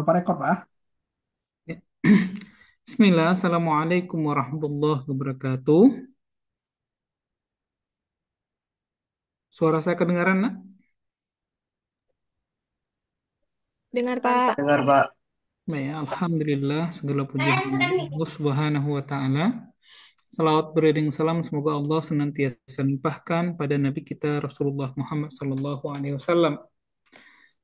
Tanpa rekor, Pak. Ya. Bismillah, Assalamualaikum warahmatullahi wabarakatuh. Suara saya kedengaran, nak? Dengar, Pak. Dengar, Pak. Baik, Alhamdulillah, segala puji bagi Allah Subhanahu wa Ta'ala. Salawat beriring salam, semoga Allah senantiasa limpahkan pada Nabi kita Rasulullah Muhammad Sallallahu Alaihi Wasallam.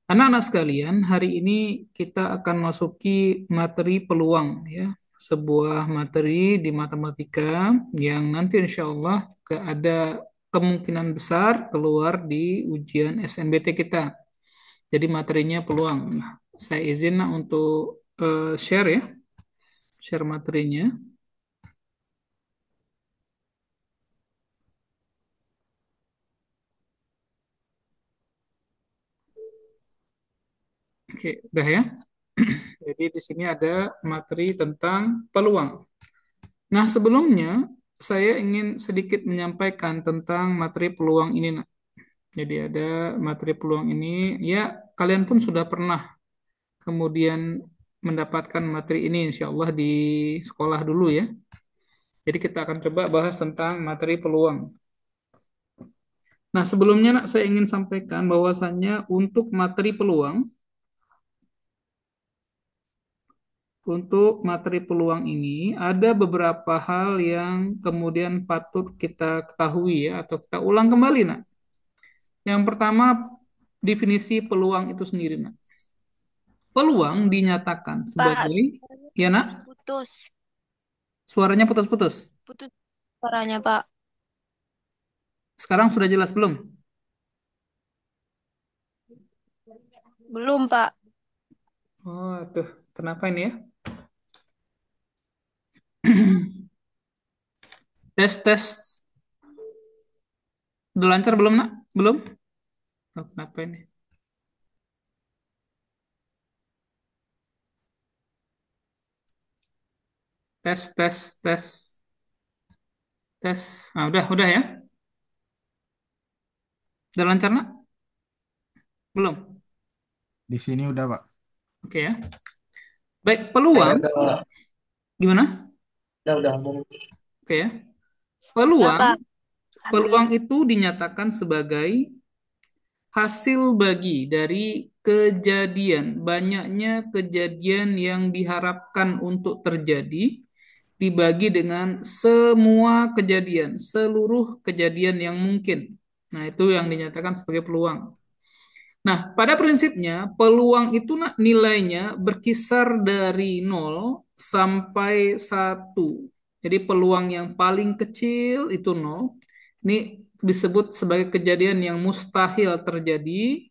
Anak-anak sekalian, hari ini kita akan masuki materi peluang, ya, sebuah materi di matematika yang nanti insya Allah ada kemungkinan besar keluar di ujian SNBT kita. Jadi materinya peluang. Nah, saya izin nak untuk share ya, share materinya. Oke, udah ya. Jadi di sini ada materi tentang peluang. Nah, sebelumnya saya ingin sedikit menyampaikan tentang materi peluang ini, nak. Jadi ada materi peluang ini, ya kalian pun sudah pernah kemudian mendapatkan materi ini insya Allah di sekolah dulu ya. Jadi kita akan coba bahas tentang materi peluang. Nah, sebelumnya nak, saya ingin sampaikan bahwasannya untuk materi peluang ini ada beberapa hal yang kemudian patut kita ketahui ya atau kita ulang kembali, nak. Yang pertama, definisi peluang itu sendiri, nak. Peluang dinyatakan Pak, sebagai, ya nak, putus. suaranya putus-putus. Putus suaranya, Pak. Sekarang sudah jelas belum? Belum, Pak. Oh, aduh, kenapa ini ya? Tes, tes. Udah lancar belum, nak? Belum? Oh, kenapa ini? Tes, tes, tes, tes. Nah, udah ya? Udah lancar, nak? Belum? Di sini udah, Pak. Oke ya. Baik, Saya peluang. udah, Gimana? udah, udah. Oke ya. Udah, Peluang. Pak. Peluang itu dinyatakan sebagai hasil bagi dari kejadian, banyaknya kejadian yang diharapkan untuk terjadi dibagi dengan semua kejadian, seluruh kejadian yang mungkin. Nah, itu yang dinyatakan sebagai peluang. Nah, pada prinsipnya peluang itu nilainya berkisar dari 0 sampai 1. Jadi peluang yang paling kecil itu 0. Ini disebut sebagai kejadian yang mustahil terjadi,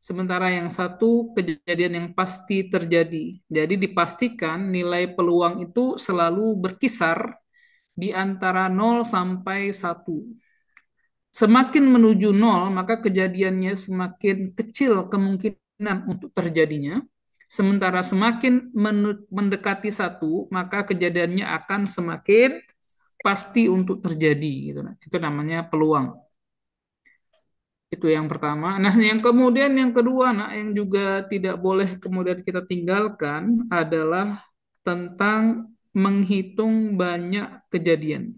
sementara yang 1 kejadian yang pasti terjadi. Jadi dipastikan nilai peluang itu selalu berkisar di antara 0 sampai 1. Semakin menuju 0, maka kejadiannya semakin kecil kemungkinan untuk terjadinya. Sementara semakin mendekati 1, maka kejadiannya akan semakin pasti untuk terjadi. Gitu. Itu namanya peluang. Itu yang pertama. Nah, yang kemudian yang kedua, nah, yang juga tidak boleh kemudian kita tinggalkan adalah tentang menghitung banyak kejadian.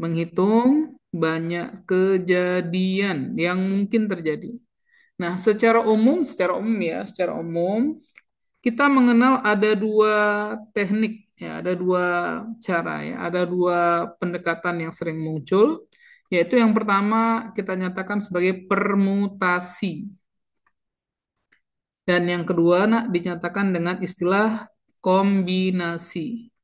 Menghitung banyak kejadian yang mungkin terjadi. Nah, secara umum kita mengenal ada dua teknik ya, ada dua cara ya, ada dua pendekatan yang sering muncul, yaitu yang pertama kita nyatakan sebagai permutasi dan yang kedua dinyatakan dengan istilah kombinasi.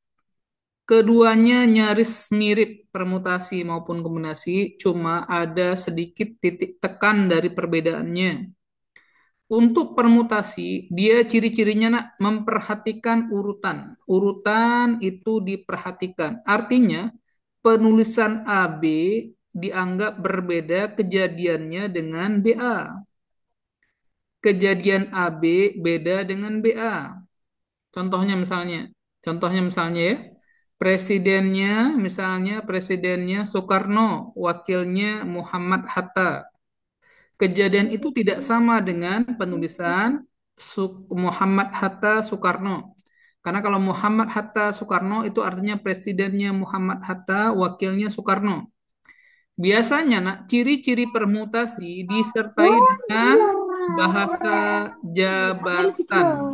Keduanya nyaris mirip permutasi maupun kombinasi, cuma ada sedikit titik tekan dari perbedaannya. Untuk permutasi, dia ciri-cirinya memperhatikan urutan. Urutan itu diperhatikan. Artinya, penulisan AB dianggap berbeda kejadiannya dengan BA. Kejadian AB beda dengan BA. Contohnya misalnya ya, presidennya Soekarno, wakilnya Muhammad Hatta. Kejadian itu tidak sama dengan penulisan Muhammad Hatta Soekarno. Karena kalau Muhammad Hatta Soekarno itu artinya presidennya Muhammad Hatta, wakilnya Soekarno. Biasanya, nak, ciri-ciri permutasi disertai dengan bahasa jabatan.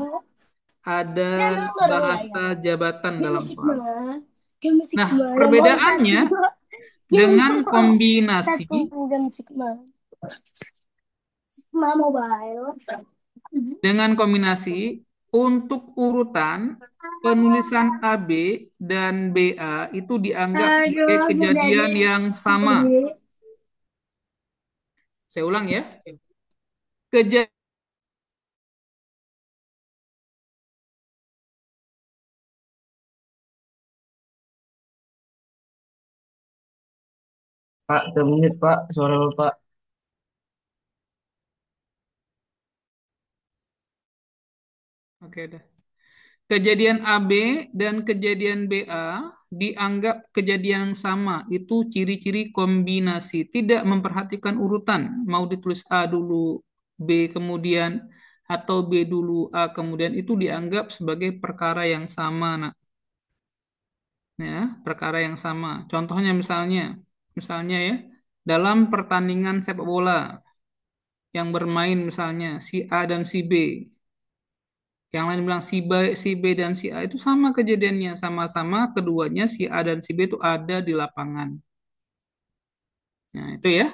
Ada bahasa jabatan dalam soal. Nah, perbedaannya dengan kombinasi, untuk urutan penulisan AB dan BA itu dianggap sebagai kejadian yang sama. Saya ulang ya. Kejadian Pak, 3 menit Pak, suara Bapak. Oke, dah. Kejadian AB dan kejadian BA dianggap kejadian yang sama. Itu ciri-ciri kombinasi. Tidak memperhatikan urutan. Mau ditulis A dulu, B kemudian, atau B dulu, A kemudian. Itu dianggap sebagai perkara yang sama, nak. Ya, perkara yang sama. Contohnya misalnya ya, dalam pertandingan sepak bola yang bermain misalnya si A dan si B. Yang lain bilang si B dan si A itu sama kejadiannya, sama-sama keduanya si A dan si B itu ada di lapangan. Nah, itu ya.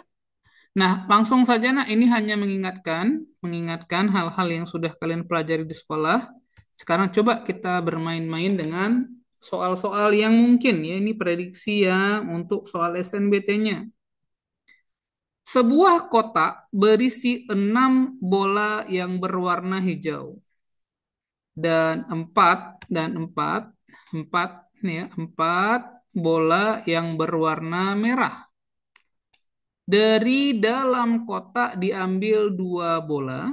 Nah, langsung saja, nah, ini hanya mengingatkan hal-hal yang sudah kalian pelajari di sekolah. Sekarang coba kita bermain-main dengan soal-soal yang mungkin ya, ini prediksi ya untuk soal SNBT-nya. Sebuah kotak berisi 6 bola yang berwarna hijau dan empat nih ya, 4 bola yang berwarna merah. Dari dalam kotak diambil 2 bola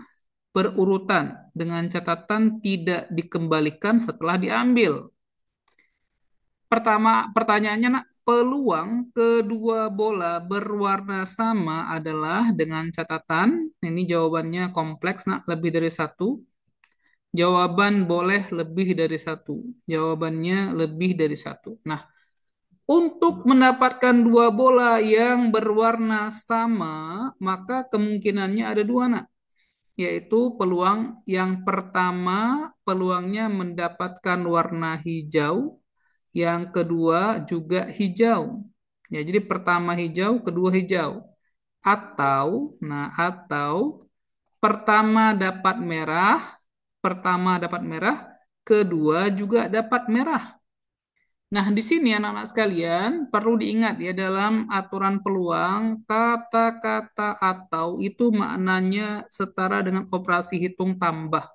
berurutan dengan catatan tidak dikembalikan setelah diambil. Pertanyaannya, nak, peluang kedua bola berwarna sama adalah dengan catatan, ini jawabannya kompleks, nak, lebih dari satu. Jawaban boleh lebih dari satu. Jawabannya lebih dari satu. Nah, untuk mendapatkan 2 bola yang berwarna sama, maka kemungkinannya ada 2, nak. Yaitu peluang yang pertama, peluangnya mendapatkan warna hijau. Yang kedua juga hijau. Ya, jadi pertama hijau, kedua hijau. Atau pertama dapat merah, kedua juga dapat merah. Nah, di sini anak-anak sekalian perlu diingat ya, dalam aturan peluang kata-kata atau itu maknanya setara dengan operasi hitung tambah.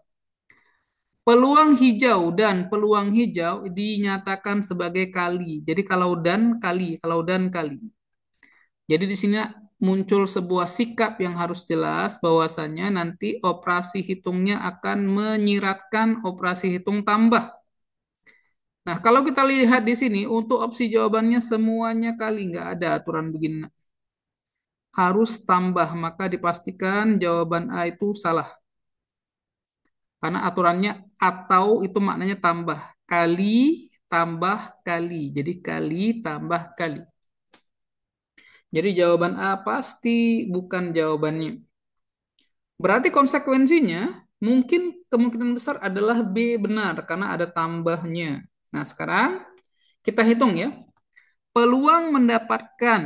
Peluang hijau dan peluang hijau dinyatakan sebagai kali. Jadi kalau dan kali. Jadi di sini muncul sebuah sikap yang harus jelas bahwasanya nanti operasi hitungnya akan menyiratkan operasi hitung tambah. Nah, kalau kita lihat di sini untuk opsi jawabannya semuanya kali, nggak ada aturan begini. Harus tambah, maka dipastikan jawaban A itu salah. Karena aturannya atau itu maknanya tambah. Kali tambah kali. Jadi kali tambah kali. Jadi jawaban A pasti bukan jawabannya. Berarti konsekuensinya mungkin kemungkinan besar adalah B benar karena ada tambahnya. Nah, sekarang kita hitung ya. Peluang mendapatkan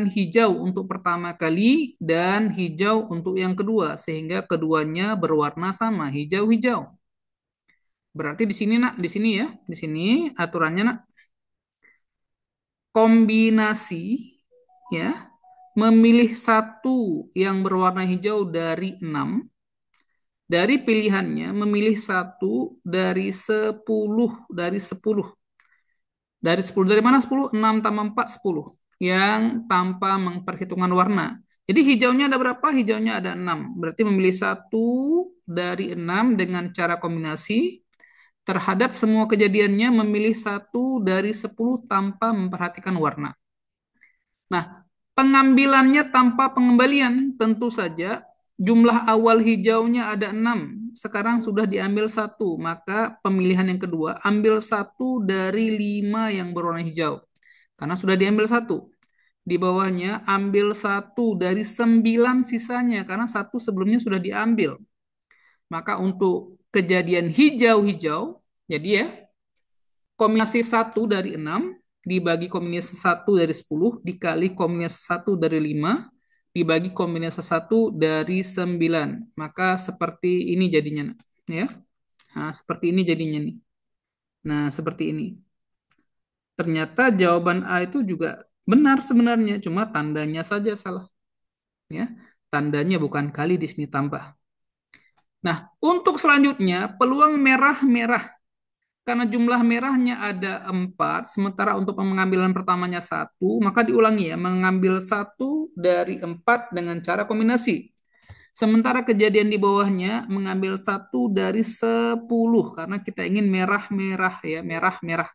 hijau untuk pertama kali dan hijau untuk yang kedua sehingga keduanya berwarna sama, hijau-hijau. Berarti di sini, nak, di sini ya, di sini aturannya, nak, kombinasi ya, memilih satu yang berwarna hijau dari 6, dari pilihannya memilih satu dari 10, dari mana 10? 6 tambah 4, 10 yang tanpa memperhitungkan warna. Jadi hijaunya ada berapa? Hijaunya ada 6. Berarti memilih satu dari 6 dengan cara kombinasi. Terhadap semua kejadiannya memilih satu dari 10 tanpa memperhatikan warna. Nah, pengambilannya tanpa pengembalian tentu saja jumlah awal hijaunya ada 6. Sekarang sudah diambil satu. Maka pemilihan yang kedua, ambil satu dari 5 yang berwarna hijau. Karena sudah diambil satu. Di bawahnya, ambil satu dari 9 sisanya. Karena satu sebelumnya sudah diambil. Maka untuk kejadian hijau-hijau, jadi ya, kombinasi satu dari 6 dibagi kombinasi satu dari 10 dikali kombinasi satu dari 5 dibagi kombinasi satu dari 9. Maka seperti ini jadinya. Ya. Nah, seperti ini jadinya nih. Nah, seperti ini. Ternyata jawaban A itu juga benar sebenarnya, cuma tandanya saja salah. Ya. Tandanya bukan kali di sini tambah. Nah, untuk selanjutnya peluang merah-merah. Karena jumlah merahnya ada 4, sementara untuk pengambilan pertamanya satu, maka diulangi ya, mengambil satu dari 4 dengan cara kombinasi. Sementara kejadian di bawahnya mengambil satu dari 10, karena kita ingin merah-merah ya, merah-merah.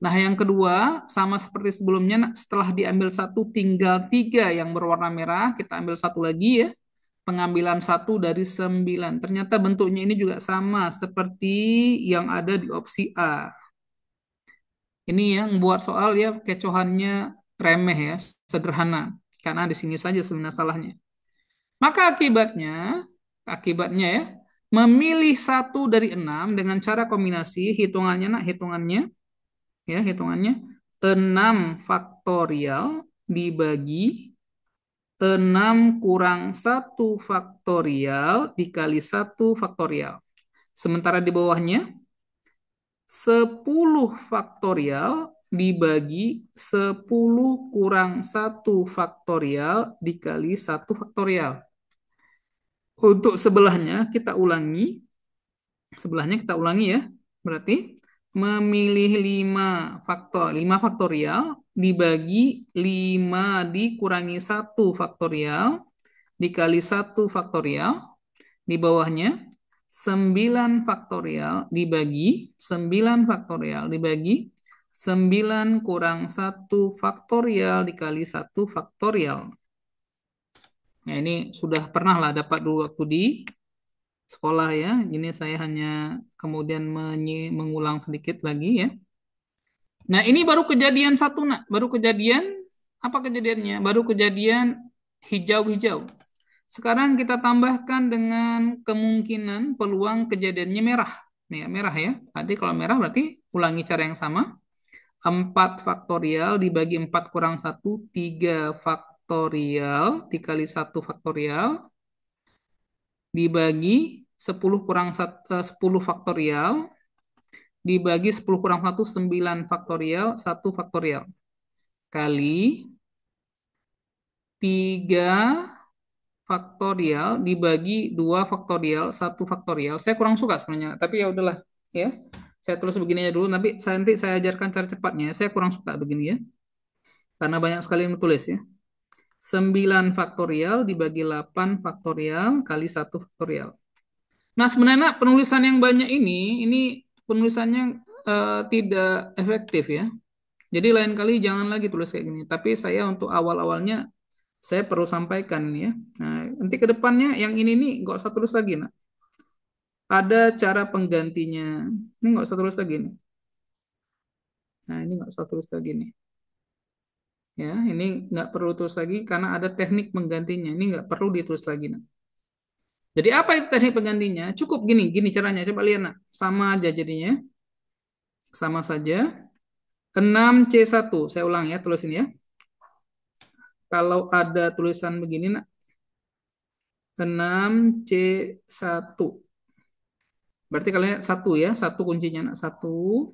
Nah, yang kedua, sama seperti sebelumnya, setelah diambil satu, tinggal 3 yang berwarna merah, kita ambil satu lagi ya, pengambilan satu dari 9. Ternyata bentuknya ini juga sama seperti yang ada di opsi A. Ini yang buat soal ya kecohannya remeh ya, sederhana. Karena di sini saja sebenarnya salahnya. Maka akibatnya ya, memilih satu dari 6 dengan cara kombinasi, hitungannya nak, hitungannya 6 faktorial dibagi 6 kurang satu faktorial dikali satu faktorial. Sementara di bawahnya 10 faktorial dibagi 10 kurang satu faktorial dikali satu faktorial. Untuk sebelahnya kita ulangi ya. Berarti memilih 5 faktorial dibagi 5 dikurangi 1 faktorial dikali 1 faktorial. Di bawahnya 9 kurang 1 faktorial dikali 1 faktorial. Nah, ini sudah pernah lah dapat dulu waktu di sekolah ya. Ini saya hanya kemudian mengulang sedikit lagi ya. Nah, ini baru kejadian satu, nak. Baru kejadian, apa kejadiannya? Baru kejadian hijau-hijau. Sekarang kita tambahkan dengan kemungkinan peluang kejadiannya merah. Nih, merah ya. Tadi kalau merah berarti ulangi cara yang sama. 4 faktorial dibagi 4 kurang 1, 3 faktorial dikali 1 faktorial dibagi 10 kurang 10 faktorial dibagi 10 kurang 1, 9 faktorial, 1 faktorial kali 3 faktorial dibagi 2 faktorial, 1 faktorial. Saya kurang suka sebenarnya, tapi ya udahlah ya. Saya tulis begini aja dulu, nanti saya ajarkan cara cepatnya. Saya kurang suka begini ya. Karena banyak sekali yang tulis ya. 9 faktorial dibagi 8 faktorial kali 1 faktorial. Nah, sebenarnya penulisan yang banyak ini penulisannya tidak efektif ya. Jadi lain kali jangan lagi tulis kayak gini. Tapi saya untuk awal-awalnya saya perlu sampaikan ini ya. Nah, nanti ke depannya yang ini nih nggak usah tulis lagi. Nah. Ada cara penggantinya. Ini nggak usah tulis lagi nih. Nah, ini nggak usah tulis lagi nih. Ya, ini nggak perlu tulis lagi karena ada teknik penggantinya. Ini nggak perlu ditulis lagi. Nah. Jadi apa itu teknik penggantinya? Cukup gini caranya. Coba lihat nak. Sama aja jadinya. Sama saja. 6C1. Saya ulang ya, tulisin ya. Kalau ada tulisan begini nak. 6C1. Berarti kalian satu ya, satu kuncinya nak. Satu.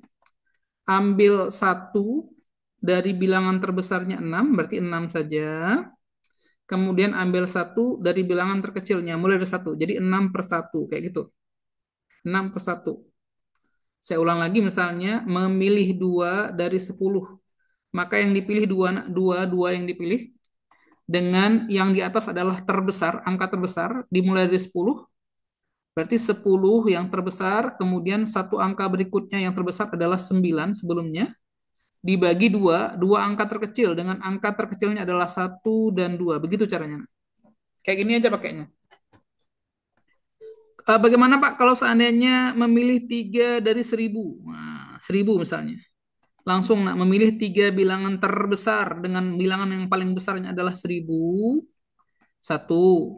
Ambil satu dari bilangan terbesarnya 6, berarti 6 saja. Kemudian ambil satu dari bilangan terkecilnya, mulai dari satu. Jadi 6 per 1, kayak gitu. 6 per 1. Saya ulang lagi misalnya, memilih 2 dari 10. Maka yang dipilih 2 yang dipilih. Dengan yang di atas adalah terbesar, angka terbesar, dimulai dari 10. Berarti 10 yang terbesar, kemudian satu angka berikutnya yang terbesar adalah 9 sebelumnya. Dibagi 2 angka terkecil dengan angka terkecilnya adalah 1 dan 2. Begitu caranya. Kayak gini aja pakainya. Bagaimana Pak kalau seandainya memilih 3 dari 1.000? Nah, 1.000 misalnya. Langsung nak memilih 3 bilangan terbesar dengan bilangan yang paling besarnya adalah 1.000. Satu,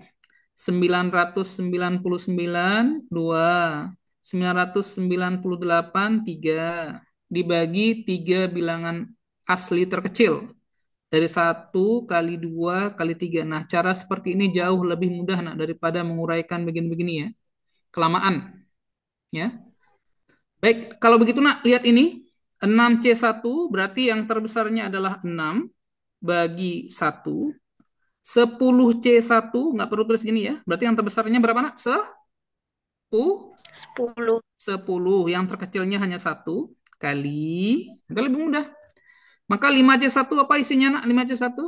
999, dua, 998, tiga. Dibagi 3 bilangan asli terkecil. Dari 1 kali 2 kali 3. Nah, cara seperti ini jauh lebih mudah nak daripada menguraikan begini-begini ya. Kelamaan ya. Baik, kalau begitu nak lihat ini. 6C1 berarti yang terbesarnya adalah 6 bagi 1. 10C1 nggak perlu tulis gini ya. Berarti yang terbesarnya berapa nak? 10. 10. Yang terkecilnya hanya 1 kali. Itu lebih mudah. Maka 5C1 apa isinya nak? 5C1?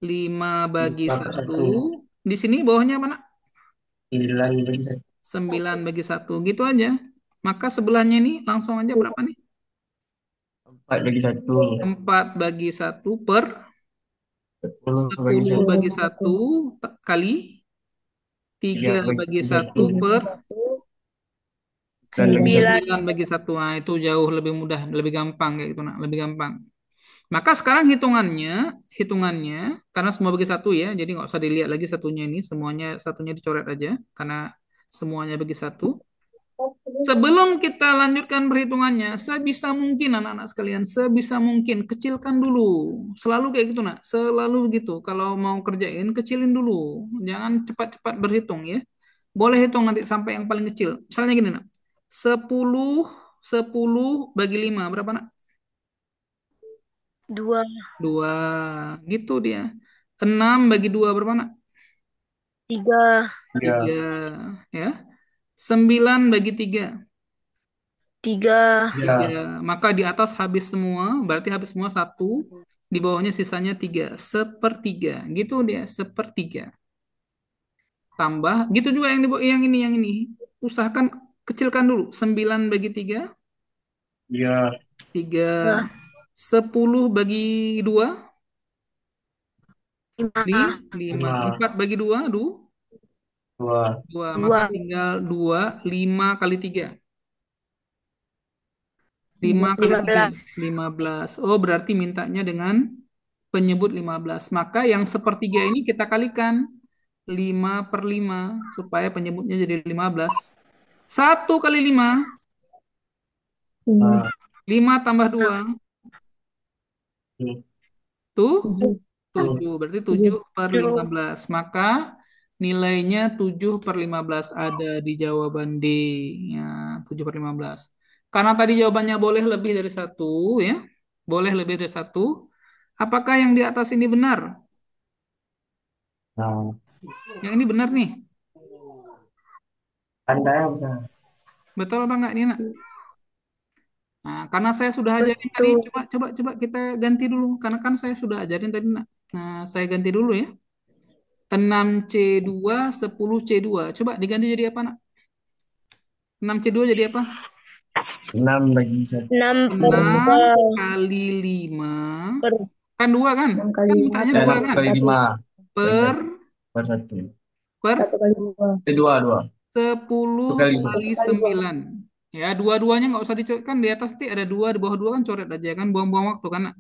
5 bagi 1. 1. Di sini bawahnya apa nak? 9 bagi 1. 9 bagi 1. Gitu aja. Maka sebelahnya ini langsung aja berapa nih? 4 bagi 1. 4 bagi 1 per 10 bagi 10 1. bagi 1 kali 3 3 bagi bagi 1. 1 per 9 bagi 1. 9 bagi 1. Nah, itu jauh lebih mudah, lebih gampang kayak gitu nak, lebih gampang. Maka sekarang hitungannya karena semua bagi 1 ya, jadi nggak usah dilihat lagi satunya ini, semuanya satunya dicoret aja karena semuanya bagi 1. Sebelum kita lanjutkan perhitungannya, sebisa mungkin anak-anak sekalian, sebisa mungkin kecilkan dulu. Selalu kayak gitu nak, selalu begitu. Kalau mau kerjain, kecilin dulu. Jangan cepat-cepat berhitung ya. Boleh hitung nanti sampai yang paling kecil. Misalnya gini nak, 10 10 bagi 5 berapa nak? 2. 2. Gitu dia. 6 bagi 2 berapa nak? 3. 3. 3. Ya. 9 bagi 3. 3. 3. 3. Maka di atas habis semua, berarti habis semua 1. Di bawahnya sisanya 3. Sepertiga. Gitu dia, sepertiga. Tambah, gitu juga yang di yang ini. Usahakan kecilkan dulu. 9 bagi 3. 3. 3. 10 bagi 2. 5. 5. 5. 4 bagi 2. 2. 2. Maka 2. tinggal 2. 5 kali 3. 5 kali 3. 15. 15. Oh, berarti mintanya dengan penyebut 15. Maka yang sepertiga ini kita kalikan 5/5 supaya penyebutnya jadi 15. 1 kali 5, Ah, 5 tambah 2, tuh. tuh tuh. 7. Berarti 7/15. Maka nilainya 7/15 ada di jawaban D. Ya, 7/15. Karena tadi jawabannya boleh lebih dari 1 ya. Boleh lebih dari 1. Apakah yang di atas ini benar? Nah, Yang ini benar nih. Anda benar. Betul apa enggak Nina? Nah, karena saya sudah ajarin tadi, Betul. coba kita ganti dulu. Karena kan saya sudah ajarin tadi, nak. Nah, saya ganti dulu ya. 6C2, 10C2. Coba diganti jadi apa, nak? 6C2 jadi apa? 6 bagi 1. 6 per 6 2. kali 5. Per Kan 2 kan? 6 kali Kan 5 mintanya per 2 6 kan? kali 5. Per, Per 1. per 1 kali 2. 2. 2. 10 1 kali 2. kali 9. Ya, dua-duanya nggak usah dicoret. Kan di atas nanti ada 2, di bawah 2 kan coret aja kan. Buang-buang waktu kan, nak?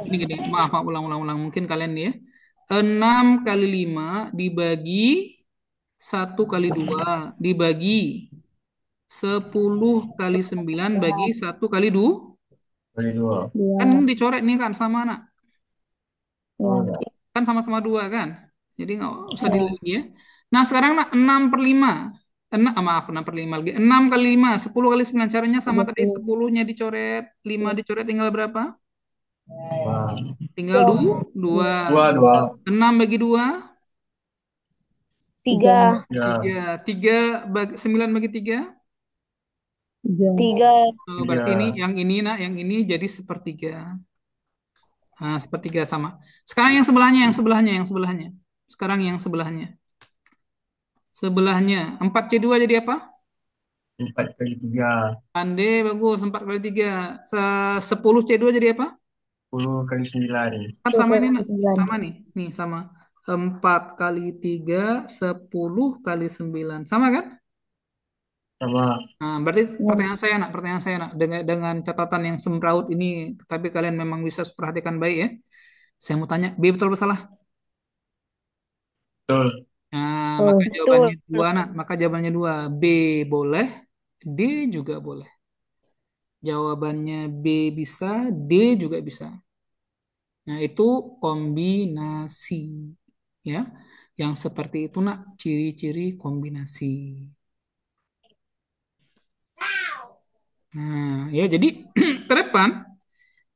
Ini gini, maaf, maaf, ulang. Mungkin kalian nih ya. 6 kali 5 dibagi 1 kali 2 dibagi 10 kali 9 bagi 1 kali 2. Kali 2. Kan ini dicoret nih kan sama anak. Oh, ya. Kan sama-sama 2 kan. Jadi nggak usah dilihat lagi ya. Nah sekarang nak 6/5. Maaf, 6/5 lagi. 6 kali 5, 10 kali 9. Caranya sama tadi, 10-nya dicoret, 5 dicoret tinggal berapa? Wah. Tinggal 2. 2. 2. 6 bagi 2. 3. 3. Ya. 3 bagi 9 bagi 3. 3. Oh, berarti ini 3. yang ini jadi sepertiga. Nah, sepertiga sama. Sekarang yang sebelahnya. Sekarang yang sebelahnya. Sebelahnya 4C2 jadi apa? 4 kali 3. Ande bagus, 4 kali 3. 10C2 jadi apa? 10 kali 9. Kan 10 sama ini kali nak, 9. sama nih, nih sama 4 kali 3, 10 kali 9, sama kan? Sama. Nah, berarti Ya. pertanyaan saya nak, dengan catatan yang semraut ini, tapi kalian memang bisa perhatikan baik ya. Saya mau tanya, B betul atau salah? Betul. Nah, Oh, maka betul. jawabannya dua nak, maka jawabannya dua. B boleh, D juga boleh. Jawabannya B bisa, D juga bisa. Nah, itu kombinasi. Ya, yang seperti itu nak, ciri-ciri kombinasi. Nah, ya jadi ke depan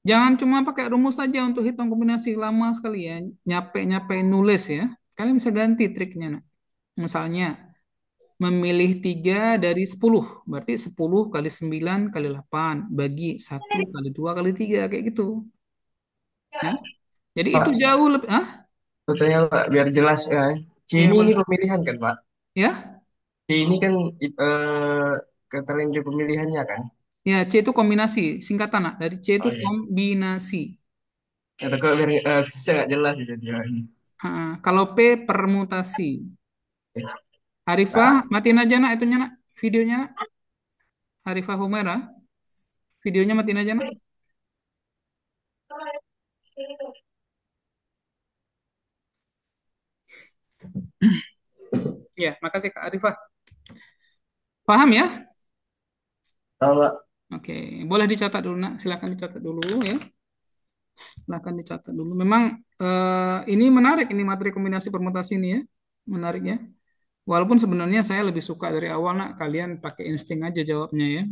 jangan cuma pakai rumus saja untuk hitung kombinasi lama sekali ya. Nyape-nyape nulis ya. Kalian bisa ganti triknya nak. Misalnya memilih 3 dari 10. Berarti 10 kali 9 kali 8 bagi 1 kali 2 kali 3 kayak gitu. Ya. Jadi itu Pak, jauh lebih bertanya Pak, biar jelas ya. C ya ini boleh. pemilihan kan Pak? Ya. C ini kan kalender pemilihannya kan? Ya, C itu kombinasi, singkatan nak. Dari C itu Oh iya. kombinasi. Kata kok biar bisa nggak jelas gitu dia ini. Kalau P permutasi. Ya. Arifah, Pak, matiin aja nak itunya nak, videonya nak. Arifah Humaira, videonya matiin aja nak. Ya, makasih Kak Arifah. Paham ya? tahu Pak. Oke, boleh dicatat dulu nak. Silakan dicatat dulu ya. Silakan dicatat dulu. Memang ini menarik ini materi kombinasi permutasi ini ya. Menarik ya. Walaupun sebenarnya saya lebih suka dari awal nak kalian pakai insting aja jawabnya ya.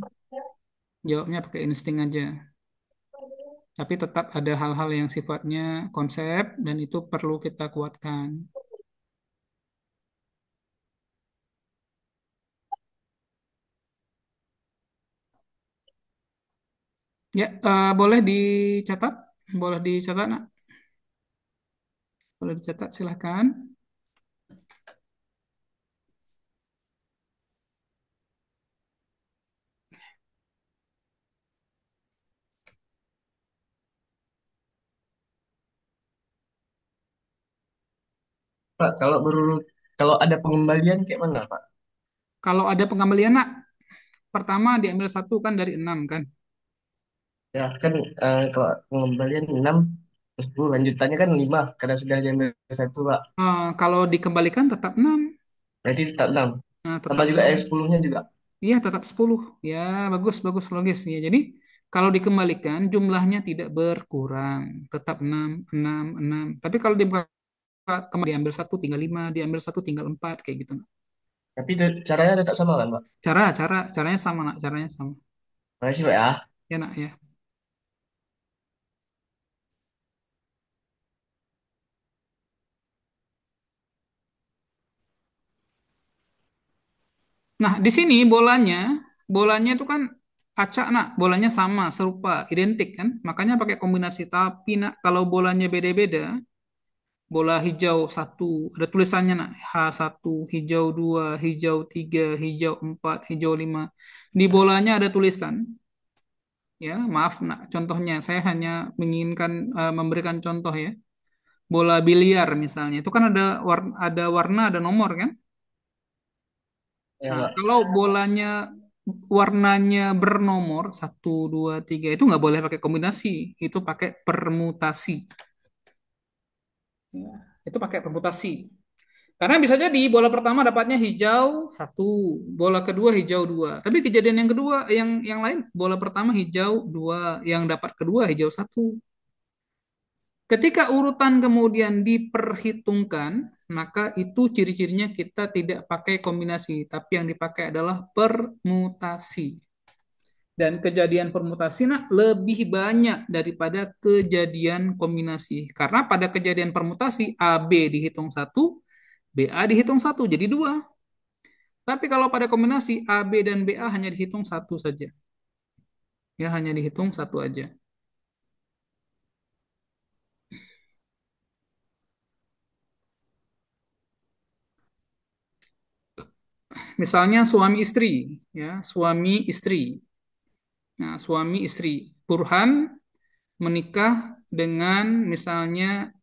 Jawabnya pakai insting aja. Tapi tetap ada hal-hal yang sifatnya konsep dan itu perlu kita kuatkan. Ya, boleh dicatat, boleh dicatat, nak. Boleh dicatat, silahkan. Pak, kalau ada pengembalian kayak mana Pak? Kalau ada pengembalian, nak, pertama diambil satu kan dari 6 kan. Ya kan kalau pengembalian 6 terus 10 lanjutannya kan 5 karena sudah diambil satu Pak. Kalau dikembalikan tetap 6. Berarti tetap 6. Nah, Tambah tetap juga 6. X10-nya juga. Iya, tetap 10. Ya, bagus, bagus, logis. Ya, jadi kalau dikembalikan jumlahnya tidak berkurang. Tetap 6, 6, 6. Tapi kalau diambil satu tinggal 5, diambil satu tinggal 4, kayak gitu. Tapi caranya tetap sama kan Pak? Caranya sama, nak. Caranya sama. Makasih Pak ya. Ya, nak, ya. Nah, di sini bolanya itu kan acak nak, bolanya sama, serupa, identik kan. Makanya pakai kombinasi. Tapi nak, kalau bolanya beda-beda, bola hijau satu, ada tulisannya nak, H1, hijau 2, hijau 3, hijau 4, hijau 5. Di bolanya ada tulisan, ya, maaf nak, contohnya saya hanya menginginkan memberikan contoh ya. Bola biliar misalnya, itu kan ada warna, ada nomor kan. Ya Nah, Pak. kalau bolanya warnanya bernomor satu, 2, 3 itu nggak boleh pakai kombinasi, itu pakai permutasi. Ya, itu pakai permutasi. Karena bisa jadi bola pertama dapatnya hijau satu, bola kedua hijau dua. Tapi kejadian yang kedua, yang lain, bola pertama hijau dua, yang dapat kedua hijau satu. Ketika urutan kemudian diperhitungkan, maka itu ciri-cirinya kita tidak pakai kombinasi, tapi yang dipakai adalah permutasi. Dan kejadian permutasi nah, lebih banyak daripada kejadian kombinasi. Karena pada kejadian permutasi, AB dihitung satu, BA dihitung satu, jadi dua. Tapi kalau pada kombinasi, AB dan BA hanya dihitung satu saja. Ya, hanya dihitung satu aja. Misalnya suami istri, ya, suami istri. Nah, suami istri. Burhan menikah dengan misalnya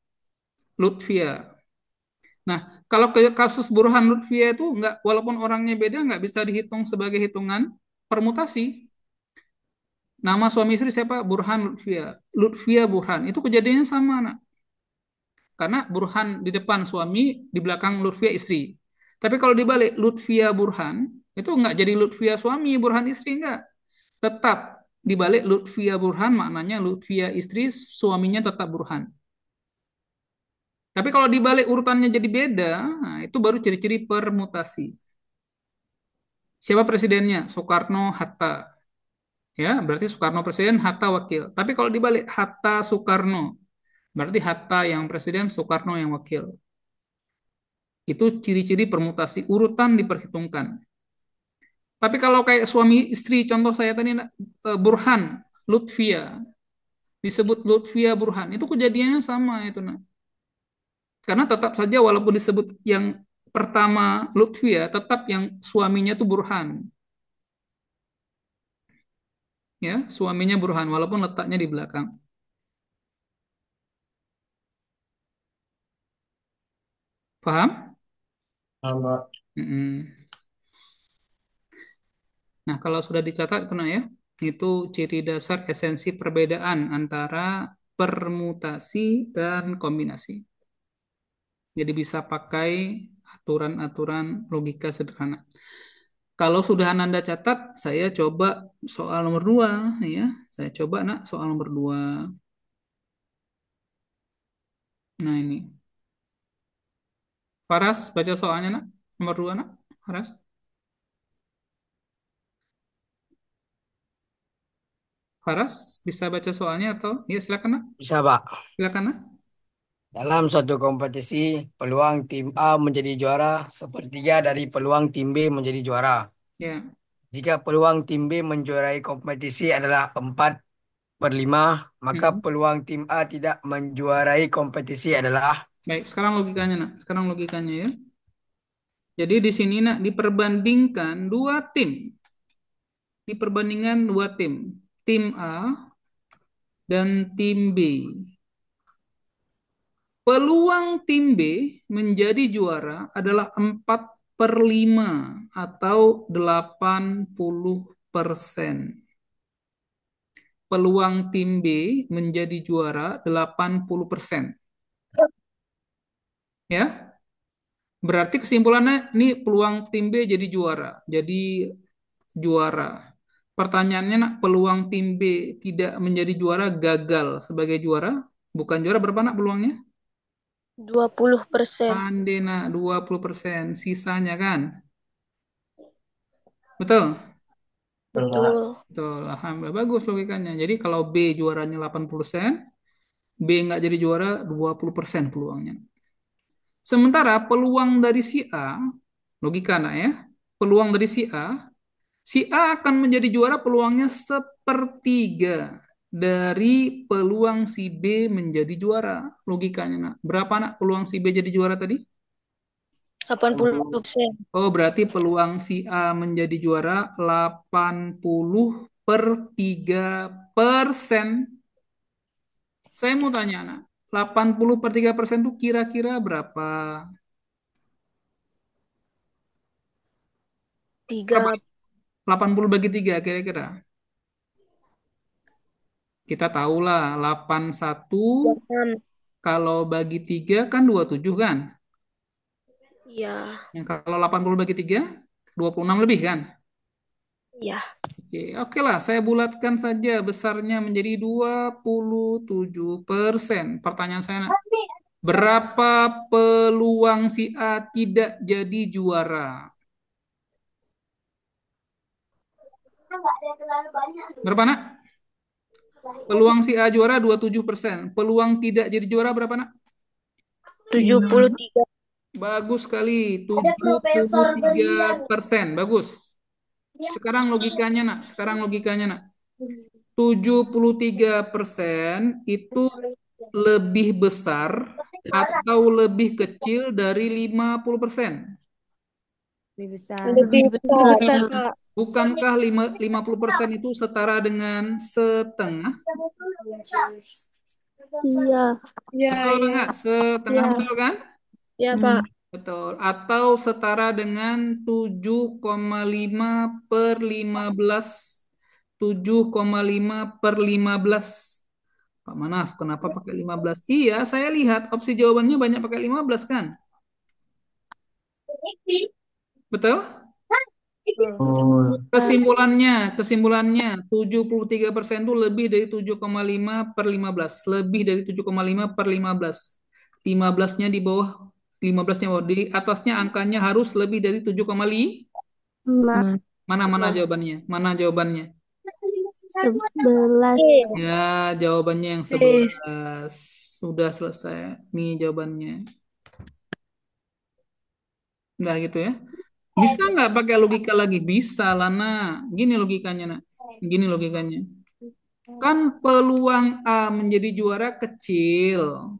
Lutfia. Nah, kalau kasus Burhan Lutfia itu nggak, walaupun orangnya beda, nggak bisa dihitung sebagai hitungan permutasi. Nama suami istri siapa? Burhan Lutfia. Lutfia Burhan. Itu kejadiannya sama, nak. Karena Burhan di depan suami, di belakang Lutfia istri. Tapi kalau dibalik Lutfia Burhan, itu nggak jadi Lutfia suami, Burhan istri, nggak. Tetap dibalik Lutfia Burhan, maknanya Lutfia istri, suaminya tetap Burhan. Tapi kalau dibalik urutannya jadi beda, nah itu baru ciri-ciri permutasi. Siapa presidennya? Soekarno, Hatta. Ya, berarti Soekarno presiden, Hatta wakil. Tapi kalau dibalik Hatta Soekarno, berarti Hatta yang presiden, Soekarno yang wakil. Itu ciri-ciri permutasi, urutan diperhitungkan. Tapi kalau kayak suami istri, contoh saya tadi Burhan, Lutfia, disebut Lutfia Burhan, itu kejadiannya sama itu, nah. Karena tetap saja walaupun disebut yang pertama Lutfia, tetap yang suaminya tuh Burhan. Ya, suaminya Burhan walaupun letaknya di belakang. Paham? Sama. Mm-mm. Nah, kalau sudah dicatat kena ya, itu ciri dasar esensi perbedaan antara permutasi dan kombinasi. Jadi bisa pakai aturan-aturan logika sederhana. Kalau sudah Ananda catat, saya coba soal nomor 2 ya. Saya coba nak soal nomor 2. Nah, ini. Faras baca soalnya nak. Nomor 2 nak. Faras. Faras bisa baca soalnya atau ya silakan nak. Bisa, Pak. Silakan nak. Dalam suatu kompetisi, peluang tim A menjadi juara sepertiga dari peluang tim B menjadi juara. Ya, Jika peluang tim B menjuarai kompetisi adalah 4/5, maka hmm. peluang tim A tidak menjuarai kompetisi adalah Baik, sekarang logikanya nak. Sekarang logikanya ya. Jadi di sini nak diperbandingkan dua tim. Diperbandingkan dua tim. Tim A dan tim B. Peluang tim B menjadi juara adalah 4/5 atau 80%. Peluang tim B menjadi juara 80%. Ya, berarti kesimpulannya ini peluang tim B jadi juara. Jadi juara. Pertanyaannya nak, peluang tim B tidak menjadi juara, gagal sebagai juara. Bukan juara, berapa nak peluangnya? 20%. Ande nak 20%, sisanya kan. Betul? Betul. Betul, alhamdulillah bagus logikanya. Jadi kalau B juaranya 80%, B nggak jadi juara 20% peluangnya. Sementara peluang dari si A, logika nak ya, peluang dari si A akan menjadi juara peluangnya sepertiga dari peluang si B menjadi juara. Logikanya nak. Berapa nak peluang si B jadi juara tadi? 80%. Oh, berarti peluang si A menjadi juara 80/3%. Saya mau tanya, nak. 80/3% itu kira-kira berapa? 3. 80 bagi 3 kira-kira. Kita tahulah 81 kalau bagi 3 kan 27 kan? Iya. Yang kalau 80 bagi 3, 26 lebih kan? Iya. Oke lah, saya bulatkan saja besarnya menjadi 27%. Pertanyaan saya, nak, berapa peluang si A tidak jadi juara? Berapa nak? Peluang si A juara 27%. Peluang tidak jadi juara berapa nak? 73. Bagus sekali, 73%. Bagus. Sekarang logikanya nak, 73% itu lebih besar atau lebih kecil dari 50%? Lebih besar. Lebih besar, Kak. Bukankah 50% itu setara dengan setengah? Iya. Ya, Betul apa ya. enggak? Setengah Iya. betul kan? Iya, Pak. Betul. Atau setara dengan 7,5 per 15. 7,5 per 15. Pak Manaf, kenapa pakai 15? Iya, saya lihat opsi jawabannya banyak pakai 15 kan? Betul? Oh, Kesimpulannya 73% itu lebih dari 7,5 per 15. Lebih dari 7,5 per 15. 15-nya di bawah, 15-nya bawah. Di atasnya angkanya harus lebih dari 7,5. Mana jawabannya? Mana jawabannya? 11. Ya, jawabannya yang 11. Sudah selesai. Nih jawabannya. Nggak gitu ya. Bisa nggak pakai logika lagi? Bisa, Lana. Gini logikanya, nak. Gini logikanya. Kan peluang A menjadi juara kecil.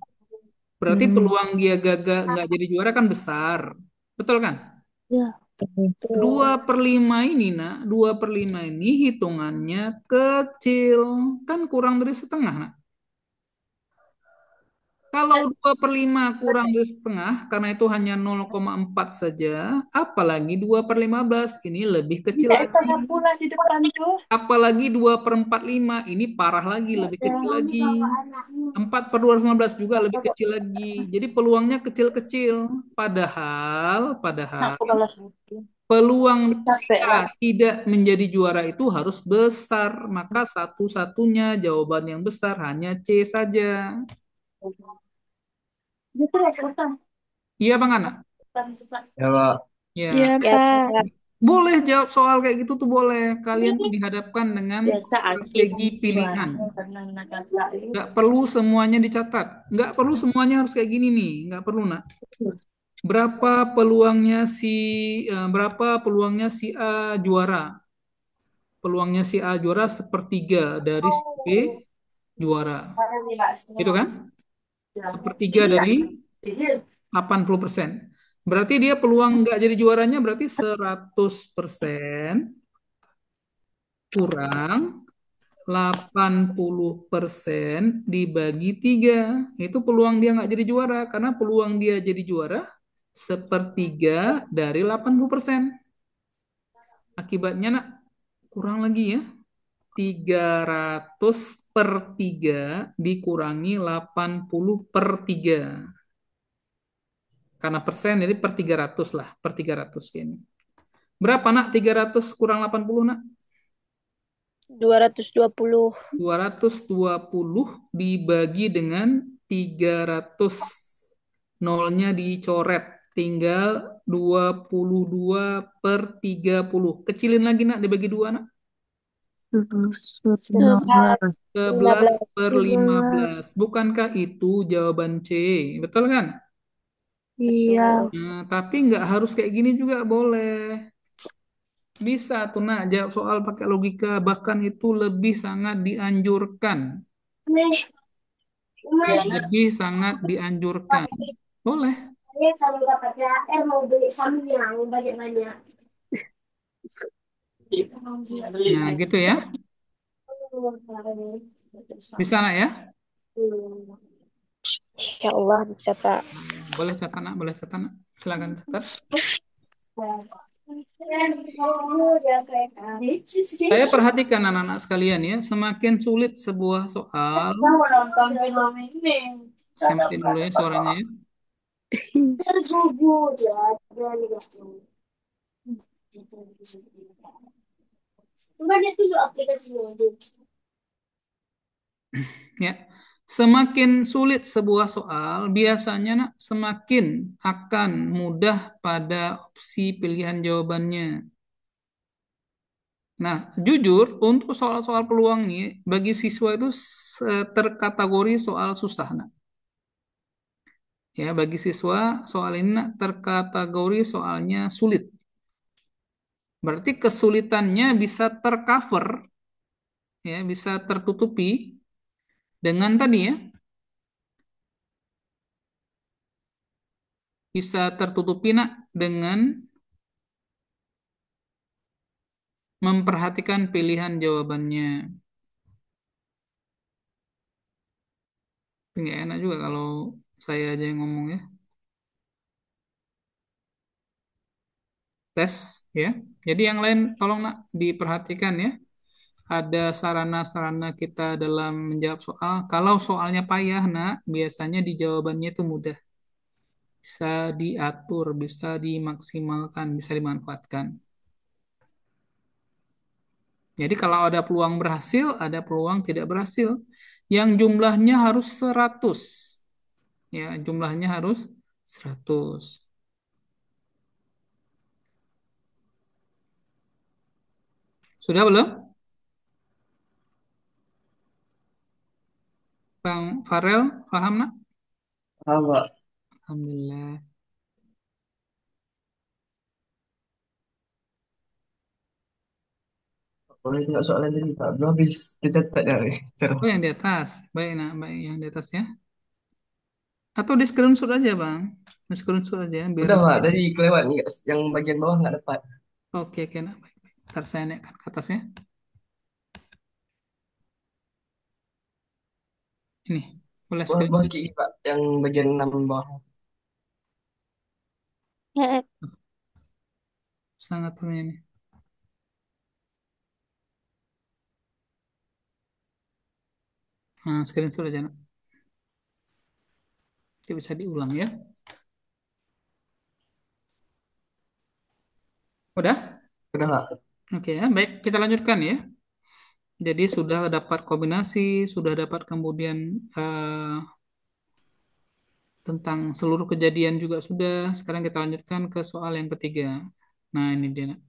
Berarti peluang dia gagal nggak jadi juara kan besar. Betul kan? Ya. 2/5 ini, nak. 2/5 ini hitungannya kecil. Kan kurang dari setengah, nak. Kalau 2/5 kurang dari setengah, karena itu hanya 0,4 saja, apalagi 2/15, ini lebih kecil lagi. Di depan tuh. Apalagi 2/45, ini parah lagi, lebih kecil lagi. 4/215 juga lebih kecil lagi. Jadi peluangnya kecil-kecil. Padahal Aku balas budi. peluang si Capek A lah. tidak menjadi juara itu harus besar. Maka satu-satunya jawaban yang besar hanya C saja. Gitu ya, cepetan. Iya, Bang Ana? Cepetan. ya Pak. Iya, Ya. Pak. Boleh jawab soal kayak gitu tuh boleh. Kalian tuh dihadapkan dengan Biasa Aki strategi pilihan. karena kata ini. Nggak perlu semuanya dicatat. Nggak perlu semuanya harus kayak gini nih. Nggak perlu, nak. Berapa peluangnya si A juara? Peluangnya si A juara sepertiga dari si B juara. Gitu kan? Sepertiga dari 80%. Berarti dia peluang nggak jadi juaranya berarti 100% kurang 80% dibagi 3. Itu peluang dia nggak jadi juara. Karena peluang dia jadi juara sepertiga dari 80%. Akibatnya nak kurang lagi ya. 300/3 dikurangi 80/3. Karena persen jadi per 300 lah. Per 300 ini. Berapa nak 300 kurang 80 nak? 220. 220 dibagi dengan 300. Nolnya dicoret. Tinggal 22/30. Kecilin lagi nak dibagi 2 nak. 11/15. Bukankah itu jawaban C? Betul kan? Iya. Nah, tapi nggak harus kayak gini juga boleh. Bisa tuh nak jawab soal pakai logika. Bahkan itu lebih sangat dianjurkan. Lebih sangat dianjurkan. Boleh. Kalau dapat THR mau beli samyang banyak-banyak. Nah, gitu ya. Bisa nak ya? Insya Allah bisa, Pak. Boleh catat nak, boleh catat nak. Silakan catat. Saya perhatikan anak-anak sekalian ya, semakin sulit sebuah soal, Mau nonton film ini. saya matiin dulu ya suaranya ya. Tergugur ya. Cuma dia tuh aplikasinya. Ya. Semakin sulit sebuah soal, biasanya nak semakin akan mudah pada opsi pilihan jawabannya. Nah, jujur untuk soal-soal peluang nih bagi siswa itu terkategori soal susah, nak. Ya, bagi siswa soal ini nak terkategori soalnya sulit. Berarti kesulitannya bisa tercover, ya, bisa tertutupi dengan tadi ya, bisa tertutupi nak dengan memperhatikan pilihan jawabannya. Tapi nggak enak juga kalau saya aja yang ngomong ya. Tes ya. Jadi yang lain tolong nak diperhatikan ya. Ada sarana-sarana kita dalam menjawab soal. Kalau soalnya payah nak, biasanya di jawabannya itu mudah. Bisa diatur, bisa dimaksimalkan, bisa dimanfaatkan. Jadi kalau ada peluang berhasil, ada peluang tidak berhasil. Yang jumlahnya harus 100. Ya, jumlahnya harus 100. Sudah belum? Bang Farel, paham nak? Paham, Pak. Alhamdulillah. Boleh tengok soalan tadi, Pak. Belum habis tercatat dah. Oh, yang di atas. Baik, nak. Baik, yang di atas ya. Atau di screenshot aja, Bang. Di screenshot aja, biar Udah, Pak. nanti. Tadi kelewat. Yang bagian bawah nggak dapat. Oke, oke, nak. Baik, baik. Ntar saya naikkan ke atas ya. Ini, boleh Bawah, bawah screenshot. sikit, Pak. Yang bagian 6 bawah. Sangat ini. Nah, screenshot aja, nak. Nanti bisa diulang ya. Udah? Udah, Pak. Oke ya, baik. Kita lanjutkan ya. Jadi sudah dapat kombinasi, sudah dapat kemudian tentang seluruh kejadian juga sudah. Sekarang kita lanjutkan ke soal yang ketiga. Nah, ini dia, nak.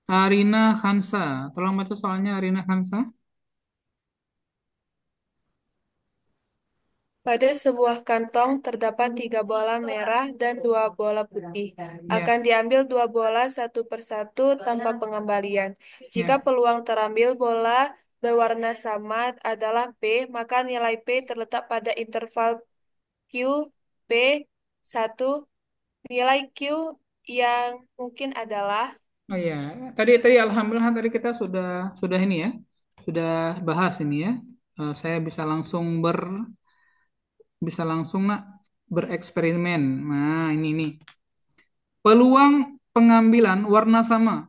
Arina Khansa. Tolong baca soalnya Arina Khansa. Pada sebuah kantong terdapat 3 bola merah dan 2 bola putih. Ya, Akan diambil 2 bola satu persatu tanpa pengembalian. Jika ya. peluang terambil bola berwarna sama adalah P, maka nilai P terletak pada interval Q, P, 1. Nilai Q yang mungkin adalah Oh ya, tadi alhamdulillah tadi kita sudah ini ya, sudah bahas ini ya. Saya bisa langsung nak bereksperimen. Nah, ini nih. Peluang pengambilan warna sama.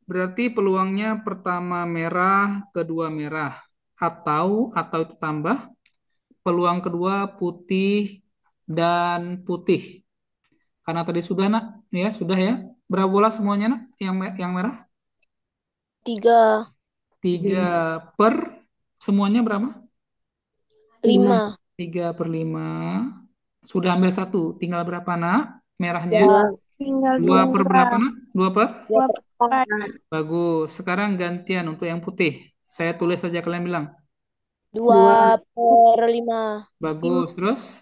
Berarti peluangnya pertama merah, kedua merah. Atau itu tambah. Peluang kedua putih dan putih. Karena tadi sudah nak, ya sudah ya. Berapa bola semuanya nak? Yang merah? 3, 3 per semuanya berapa? 5, 3/5. Sudah ambil satu. Tinggal berapa nak? Merahnya? 2, Tinggal 2 per berapa dua. nak? 2 per? 2 Dua per per 4, Bagus. Sekarang gantian untuk yang putih. Saya tulis saja kalian bilang. 2 per 5, Bagus. Terus?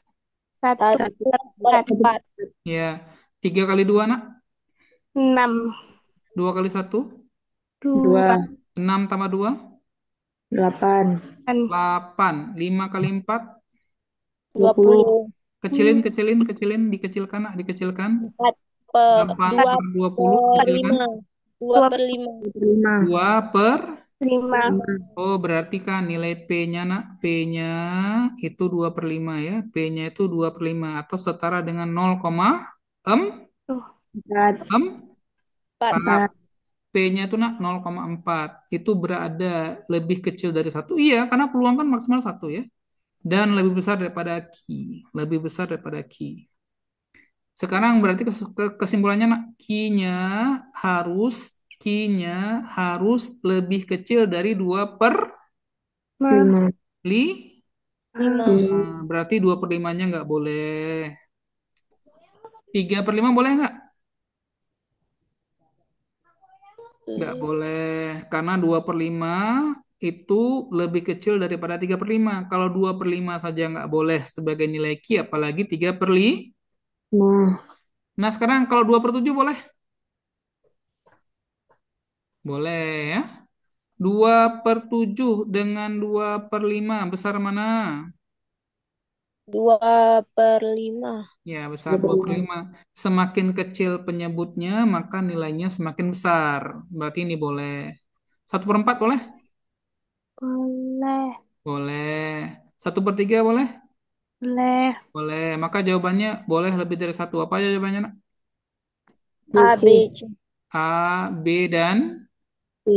satu 1 per per 4, Ya. 3 kali 2 nak? 6 2 kali 1? dua 6 tambah 2? 8 8. 5 kali 4? 20, Kecilin. Dikecilkan nak. Dikecilkan. 4 per 8 2 per 20. per Dikecilkan. 5, 2 per 5, 2 per. 5 Oh, berarti kan nilai P-nya, nak. P-nya itu 2/5 ya. P-nya itu 2/5 atau setara dengan 0,4. 4, P-nya itu, nak, 0,4. Itu berada lebih kecil dari satu. Iya, karena peluang kan maksimal satu ya. Dan lebih besar daripada Q. Lebih besar daripada Q. Sekarang berarti kesimpulannya, nak, harus Q-nya harus lebih kecil dari 5 2/5. 5, Berarti 2/5-nya nggak boleh. 3/5 boleh nggak? Nggak boleh. Karena 2/5 itu lebih kecil daripada 3/5. Kalau 2/5 saja nggak boleh sebagai nilai Q, apalagi 3/5. Nah, sekarang kalau 2/7 boleh? Boleh ya. 2/7 dengan 2/5 besar mana? 2 per 5, Ya, besar 2/5. Semakin kecil penyebutnya, maka nilainya semakin besar. Berarti ini boleh. 1/4 boleh? Boleh. Boleh. 1/3 boleh? Boleh. Boleh. Maka jawabannya boleh lebih dari satu. Apa aja jawabannya, nak? A, C. B, C. A, B, dan C.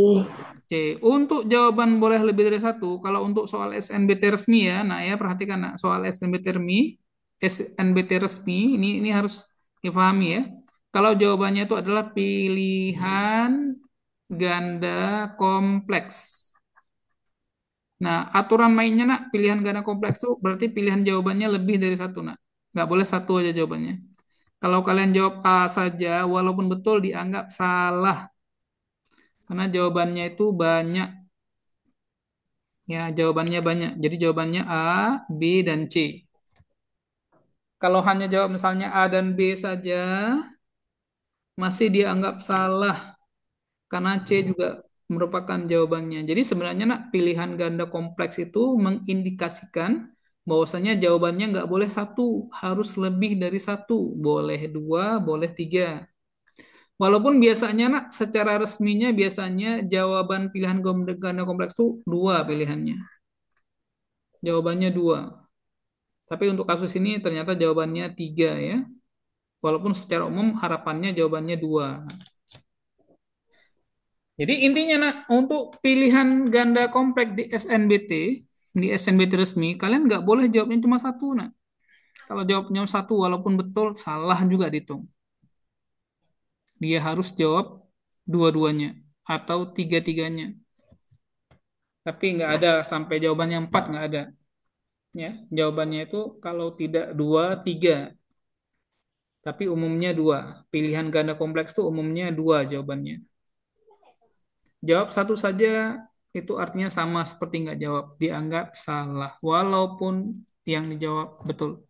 C. Untuk jawaban boleh lebih dari satu, kalau untuk soal SNBT resmi ya, nah ya perhatikan nak, soal SNBT resmi ini harus dipahami ya. Kalau jawabannya itu adalah pilihan ganda kompleks. Nah, aturan mainnya nak, pilihan ganda kompleks itu berarti pilihan jawabannya lebih dari satu nak. Nggak boleh satu aja jawabannya. Kalau kalian jawab A saja, walaupun betul dianggap salah. Karena jawabannya itu banyak. Ya, jawabannya banyak. Jadi jawabannya A, B, dan C. Kalau hanya jawab misalnya A dan B saja, masih dianggap salah. Karena C juga merupakan jawabannya. Jadi sebenarnya nak, pilihan ganda kompleks itu mengindikasikan bahwasanya jawabannya nggak boleh satu, harus lebih dari satu. Boleh dua, boleh tiga. Walaupun biasanya nak, secara resminya biasanya jawaban pilihan ganda kompleks itu dua pilihannya. Jawabannya dua. Tapi untuk kasus ini ternyata jawabannya tiga ya. Walaupun secara umum harapannya jawabannya dua. Jadi intinya nak, untuk pilihan ganda kompleks di SNBT resmi, kalian nggak boleh jawabnya cuma satu nak. Kalau jawabnya satu, walaupun betul, salah juga dihitung. Dia harus jawab dua-duanya atau tiga-tiganya. Tapi nggak ada sampai jawabannya empat, nggak ada. Ya, jawabannya itu kalau tidak dua, tiga. Tapi umumnya dua. Pilihan ganda kompleks itu umumnya dua jawabannya. Jawab satu saja itu artinya sama seperti nggak jawab. Dianggap salah. Walaupun yang dijawab betul.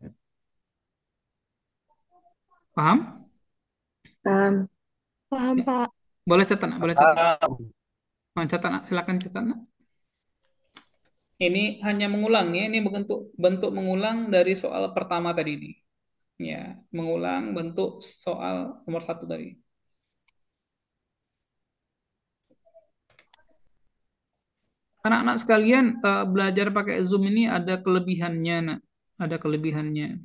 Paham? Paham. Paham, Ya. Pak. Boleh catat, nak? Boleh catat. Mau catat, nak? Silakan catat, nak. Ini hanya mengulang ya. Ini bentuk bentuk mengulang dari soal pertama tadi ini. Ya, mengulang bentuk soal nomor satu tadi. Anak-anak sekalian, belajar pakai Zoom ini ada kelebihannya, nak. Ada kelebihannya.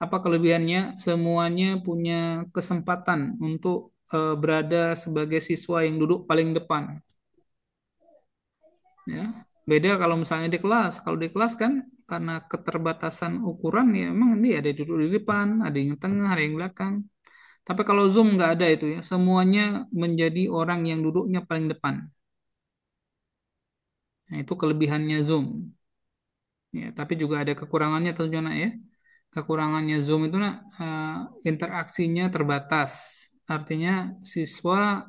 Apa kelebihannya? Semuanya punya kesempatan untuk berada sebagai siswa yang duduk paling depan. Ya, beda kalau misalnya di kelas. Kalau di kelas kan karena keterbatasan ukuran ya emang dia ada yang duduk di depan, ada yang tengah, ada yang belakang. Tapi kalau Zoom nggak ada itu ya, semuanya menjadi orang yang duduknya paling depan. Nah, itu kelebihannya Zoom. Ya, tapi juga ada kekurangannya tentunya nak ya. Kekurangannya Zoom itu nak interaksinya terbatas. Artinya siswa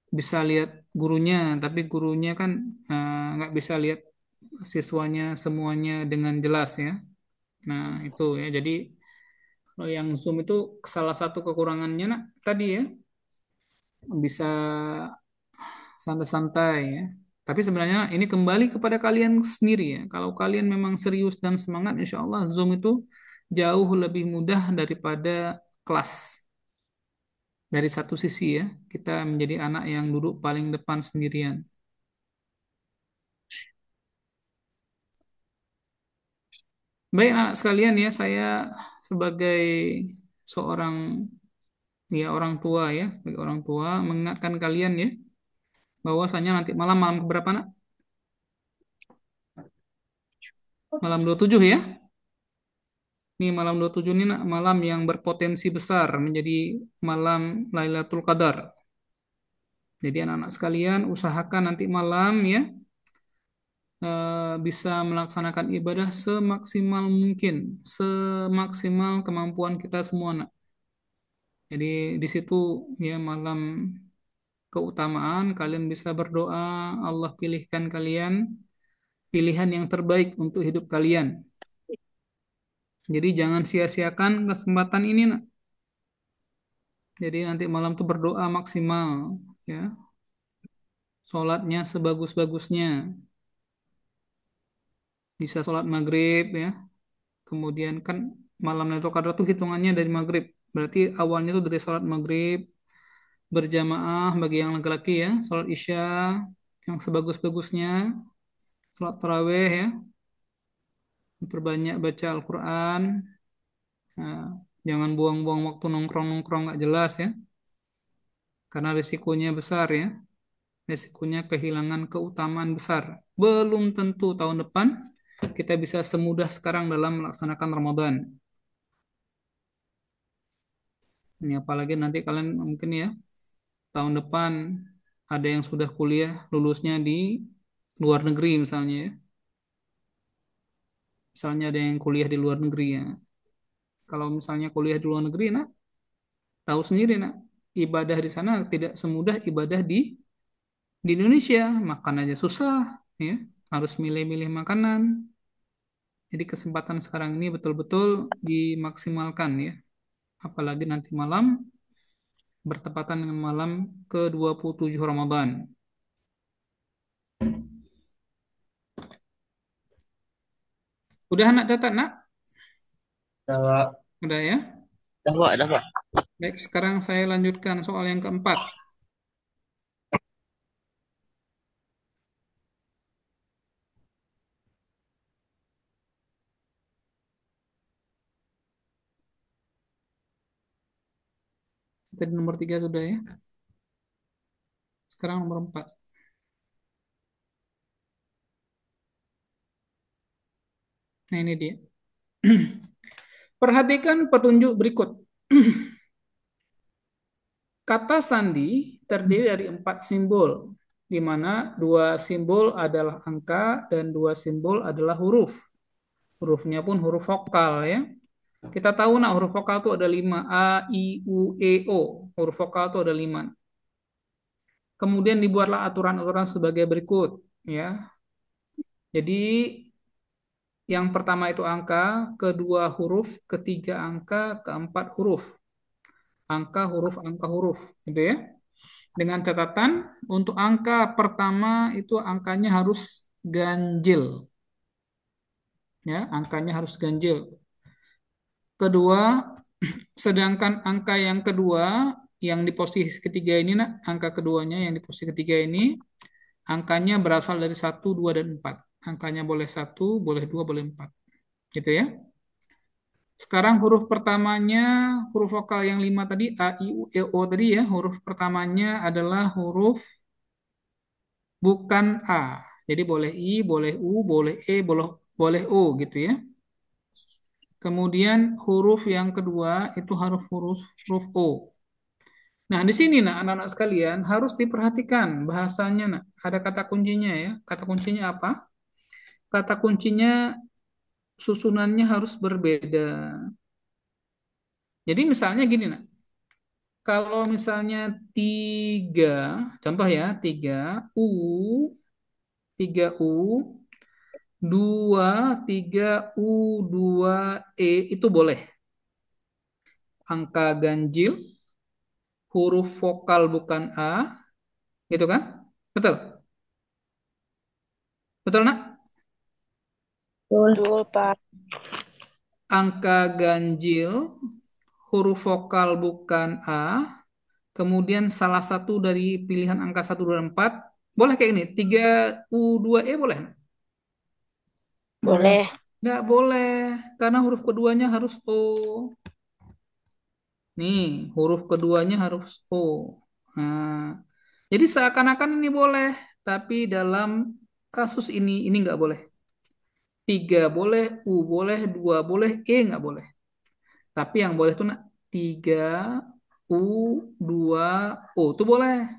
bisa lihat gurunya, tapi gurunya kan nggak bisa lihat siswanya semuanya dengan jelas ya. Nah itu ya. Jadi kalau yang Zoom itu salah satu kekurangannya nak tadi ya, bisa santai-santai ya. Tapi sebenarnya ini kembali kepada kalian sendiri ya. Kalau kalian memang serius dan semangat, insya Allah Zoom itu jauh lebih mudah daripada kelas. Dari satu sisi ya, kita menjadi anak yang duduk paling depan sendirian. Baik anak sekalian ya, saya sebagai seorang ya orang tua ya, sebagai orang tua mengingatkan kalian ya, bahwasanya nanti malam malam berapa nak? Malam 27 ya. Ini malam 27 ini nak, malam yang berpotensi besar menjadi malam Lailatul Qadar. Jadi anak-anak sekalian usahakan nanti malam ya bisa melaksanakan ibadah semaksimal mungkin, semaksimal kemampuan kita semua nak. Jadi di situ ya malam keutamaan kalian bisa berdoa Allah pilihkan kalian pilihan yang terbaik untuk hidup kalian. Jadi jangan sia-siakan kesempatan ini nak. Jadi nanti malam tuh berdoa maksimal ya. Sholatnya sebagus-bagusnya. Bisa sholat maghrib ya. Kemudian kan malam Lailatul Qadar tuh hitungannya dari maghrib. Berarti awalnya tuh dari sholat maghrib berjamaah bagi yang laki-laki ya, sholat isya, yang sebagus-bagusnya, sholat tarawih ya, memperbanyak baca Al-Quran. Nah, jangan buang-buang waktu nongkrong-nongkrong nggak jelas ya, karena risikonya besar ya. Risikonya kehilangan keutamaan besar. Belum tentu tahun depan kita bisa semudah sekarang dalam melaksanakan Ramadan. Ini apalagi nanti kalian mungkin ya tahun depan ada yang sudah kuliah lulusnya di luar negeri misalnya ya. Misalnya ada yang kuliah di luar negeri ya. Kalau misalnya kuliah di luar negeri, nak tahu sendiri nak ibadah di sana tidak semudah ibadah di Indonesia. Makan aja susah ya. Harus milih-milih makanan. Jadi kesempatan sekarang ini betul-betul dimaksimalkan ya. Apalagi nanti malam bertepatan dengan malam ke-27 Ramadan. Udah nak catat nak? Udah, Pak. Udah ya? Dah, Pak, dah, Pak. Baik, sekarang saya lanjutkan soal yang keempat. Tadi nomor 3 sudah ya. Sekarang nomor 4. Nah ini dia. Perhatikan petunjuk berikut. Kata sandi terdiri dari 4 simbol, di mana 2 simbol adalah angka dan 2 simbol adalah huruf. Hurufnya pun huruf vokal ya. Kita tahu nak huruf vokal itu ada 5. A, I, U, E, O. Huruf vokal itu ada 5. Kemudian dibuatlah aturan-aturan sebagai berikut ya. Jadi yang pertama itu angka, kedua huruf, ketiga angka, keempat huruf. Angka huruf, gitu ya. Dengan catatan untuk angka pertama itu angkanya harus ganjil. Ya, angkanya harus ganjil. Kedua, sedangkan angka yang kedua yang di posisi ketiga ini nak, angka keduanya yang di posisi ketiga ini angkanya berasal dari 1, 2 dan 4. Angkanya boleh 1, boleh 2, boleh 4. Gitu ya. Sekarang huruf pertamanya, huruf vokal yang 5 tadi, A, I, U, E, O tadi ya, huruf pertamanya adalah huruf bukan A. Jadi boleh I, boleh U, boleh E, boleh O gitu ya. Kemudian huruf yang kedua itu harus huruf O. Nah, di sini nah anak-anak sekalian harus diperhatikan bahasanya nah. Ada kata kuncinya ya. Kata kuncinya apa? Kata kuncinya susunannya harus berbeda. Jadi misalnya gini nak. Kalau misalnya 3, contoh ya, 3 U, 3 U, 2 E itu boleh. Angka ganjil, huruf vokal bukan A, gitu kan? Betul? Betul nak? Betul, Pak. Angka ganjil, huruf vokal bukan A, kemudian salah satu dari pilihan angka 1, 2, dan 4, boleh kayak ini, 3 U, 2 E boleh? Boleh. Nggak boleh, karena huruf keduanya harus O. Nih, huruf keduanya harus O. Nah, jadi seakan-akan ini boleh, tapi dalam kasus ini nggak boleh. 3 boleh, U boleh, 2 boleh, E nggak boleh. Tapi yang boleh tuh nak 3 U, 2 O itu boleh.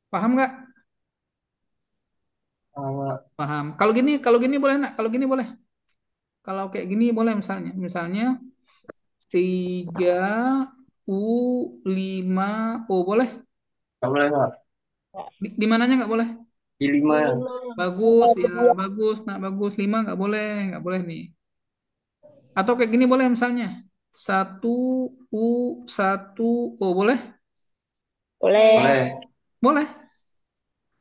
Paham nggak? Paham. Kalau gini boleh nak? Kalau gini boleh. Kalau kayak gini boleh misalnya. Misalnya 3 U, 5 O boleh? Nggak boleh, Pak. Di mananya nggak boleh? Di 5. Bagus ya, bagus. Nak bagus. 5 nggak boleh nih. Atau kayak gini boleh misalnya. 1 U, 1 O boleh? Boleh. Boleh. Boleh.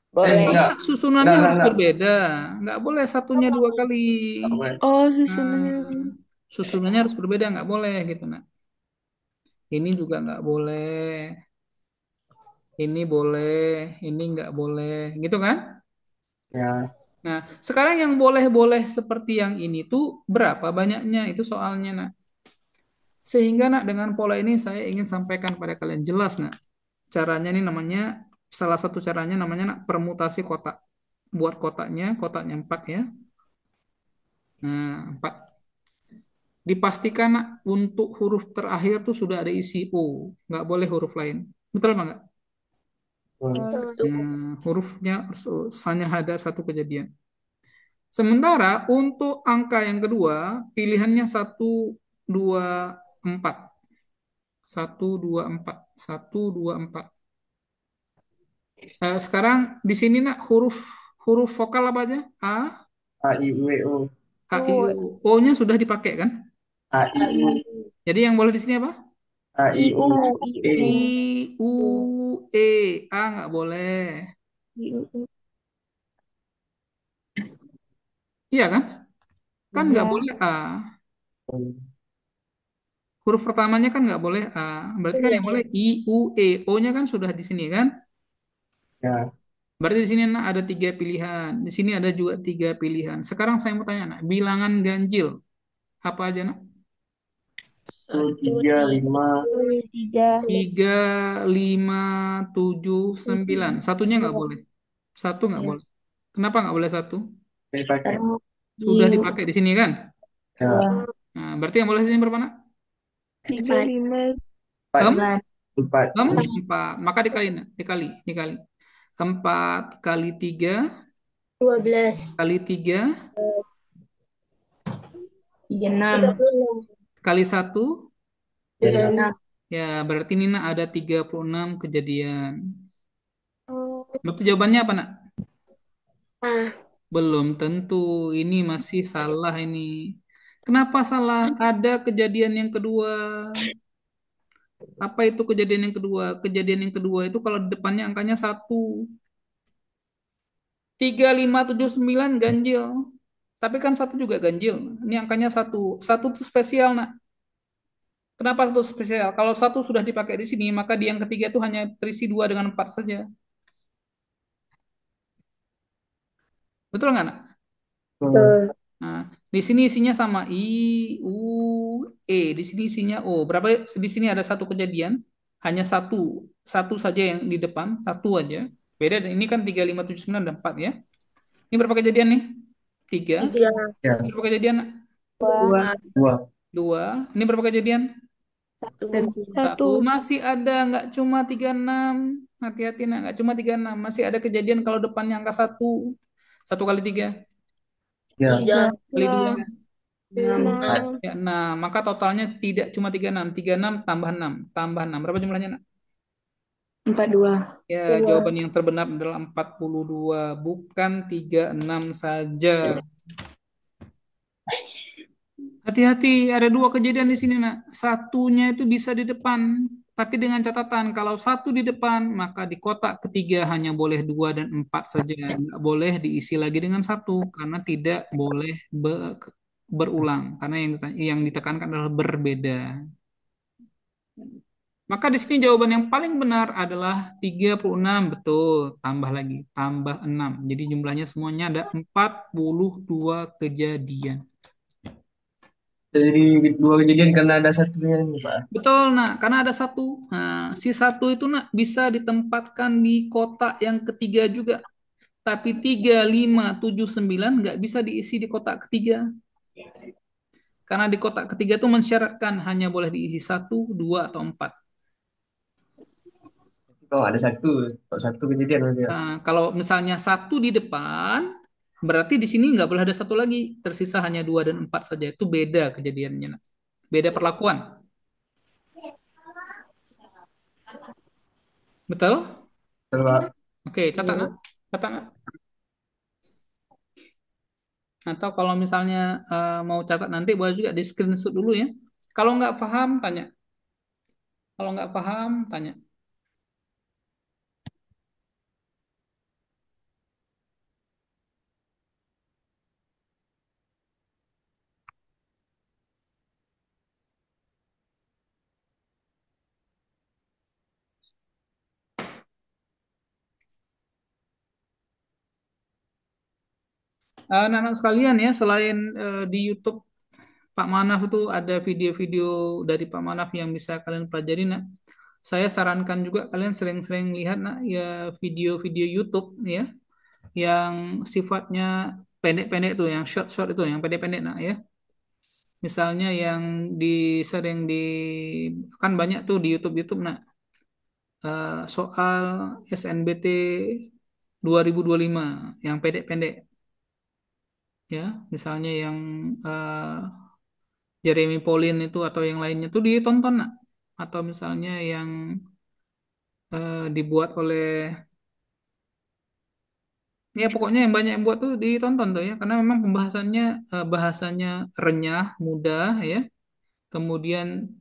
Boleh. Enggak. Susunannya harus Enggak. berbeda. Nggak boleh satunya 2 kali. Nggak boleh. Oh, Nah, susunannya harus berbeda, nggak boleh gitu nak. Ini juga nggak boleh. ini boleh, ini nggak boleh, gitu kan? Ya, Nah, sekarang yang boleh-boleh seperti yang ini tuh berapa banyaknya itu soalnya, nak. Sehingga nak dengan pola ini saya ingin sampaikan pada kalian jelas, nak. Caranya ini namanya, salah satu caranya namanya nak permutasi kotak. Buat kotaknya 4 ya. Nah, 4. Dipastikan nak, untuk huruf terakhir tuh sudah ada isi O, nggak boleh huruf lain. Betul apa nggak? betul. Betul. Hurufnya hanya ada satu kejadian. Sementara untuk angka yang kedua, pilihannya 1, 2, 4. 1, 2, 4. 1, 2, 4. Sekarang di sini nak huruf huruf vokal apa aja? A, A, I, U, E, O. A, I, U. O-nya sudah dipakai kan? A, I, U, Jadi yang boleh di sini apa? A, I, IU, U, E. I, U, E. A nggak boleh. IU. Iya kan? Kan nggak Ya. boleh A. Huruf pertamanya kan nggak boleh A. Berarti kan yang boleh I, U, E. O-nya kan sudah di sini kan? Ya, Berarti di sini nak ada 3 pilihan. Di sini ada juga 3 pilihan. Sekarang saya mau tanya nak, bilangan ganjil apa aja nak? 1, 3, 5. 3. 3, 5, 7, 9. Satunya nggak boleh. Satu nggak Ya. boleh. Kenapa nggak boleh satu? Dipakai. Karena Sudah IU. dipakai di sini kan? Ya, Nah, berarti yang boleh di sini berapa nak? 3, 5. 4. Em, 4. 4. Maka dikali nak, dikali. 4 kali 3 12. kali 3 6. kali 1. 6. Ya, berarti ini nak ada 36 kejadian. Berarti jawabannya apa nak? Ah, Belum tentu, ini masih salah ini. Kenapa salah? Ada kejadian yang kedua. Apa itu kejadian yang kedua? Kejadian yang kedua itu kalau di depannya angkanya 1. 3, 5, 7, 9 ganjil. Tapi kan satu juga ganjil. Ini angkanya 1. Satu itu spesial, nak. Kenapa satu spesial? Kalau satu sudah dipakai di sini, maka di yang ketiga itu hanya terisi 2 dengan 4 saja. Betul nggak, nak? betul. Nah, di sini isinya sama I, U, E. Di sini isinya O. Berapa? Di sini ada satu kejadian, hanya satu, satu saja yang di depan, satu aja. Beda. Ini kan 3, 5, 7, 9 dan 4 ya. Ini berapa kejadian nih? 3. 3. Ya, Berapa kejadian? 2. 2. 2. Ini berapa kejadian? 1. Satu. Masih ada, nggak cuma 36. Hati-hati nak, nggak cuma 36. Masih ada kejadian kalau depannya angka 1. 1 kali 3 Ya, 3. kali 2. 4. Ya, nah, maka totalnya tidak cuma 36. 36 tambah 6. Tambah 6. Berapa jumlahnya, nak? 42. Ya, jawaban yang terbenar adalah 42. Bukan 36 saja. Hati-hati, ada 2 kejadian di sini, nak. Satunya itu bisa di depan. Tapi dengan catatan, kalau satu di depan, maka di kotak ketiga hanya boleh 2 dan 4 saja. Nggak boleh diisi lagi dengan 1, karena tidak boleh berulang. Karena yang ditekankan adalah berbeda. Maka di sini jawaban yang paling benar adalah 36. Betul, tambah lagi, tambah 6. Jadi jumlahnya semuanya ada 42 kejadian. Jadi 2 kejadian karena ada satunya nih, Pak. Betul, nak, karena ada satu. Nah, si satu itu nak bisa ditempatkan di kotak yang ketiga juga. Tapi 3, 5, 7, 9 nggak bisa diisi di kotak ketiga. Karena di kotak ketiga itu mensyaratkan hanya boleh diisi 1, 2, atau 4. Kalau ada satu, kalau satu kejadian berarti ya. Nah, kalau misalnya satu di depan, berarti di sini nggak boleh ada satu lagi. Tersisa hanya 2 dan 4 saja. Itu beda kejadiannya, nak. Beda perlakuan. Betul? Betul, Pak. Oke, catat, nak. Catat, nak. Atau kalau misalnya mau catat nanti boleh juga di screenshot dulu ya. Kalau nggak paham, tanya. Kalau nggak paham, tanya. Anak-anak sekalian ya, selain di YouTube Pak Manaf itu ada video-video dari Pak Manaf yang bisa kalian pelajari, nak. Saya sarankan juga kalian sering-sering lihat, nak, ya video-video YouTube ya, yang sifatnya pendek-pendek tuh, yang short-short itu, yang pendek-pendek, nak ya. Misalnya yang sering di kan banyak tuh di YouTube-YouTube, nak, soal SNBT 2025 yang pendek-pendek ya, misalnya yang Jeremy Pauline itu atau yang lainnya tuh ditonton, nak. Atau misalnya yang dibuat oleh, ya pokoknya yang banyak yang buat tuh ditonton tuh ya, karena memang pembahasannya bahasanya renyah, mudah ya. Kemudian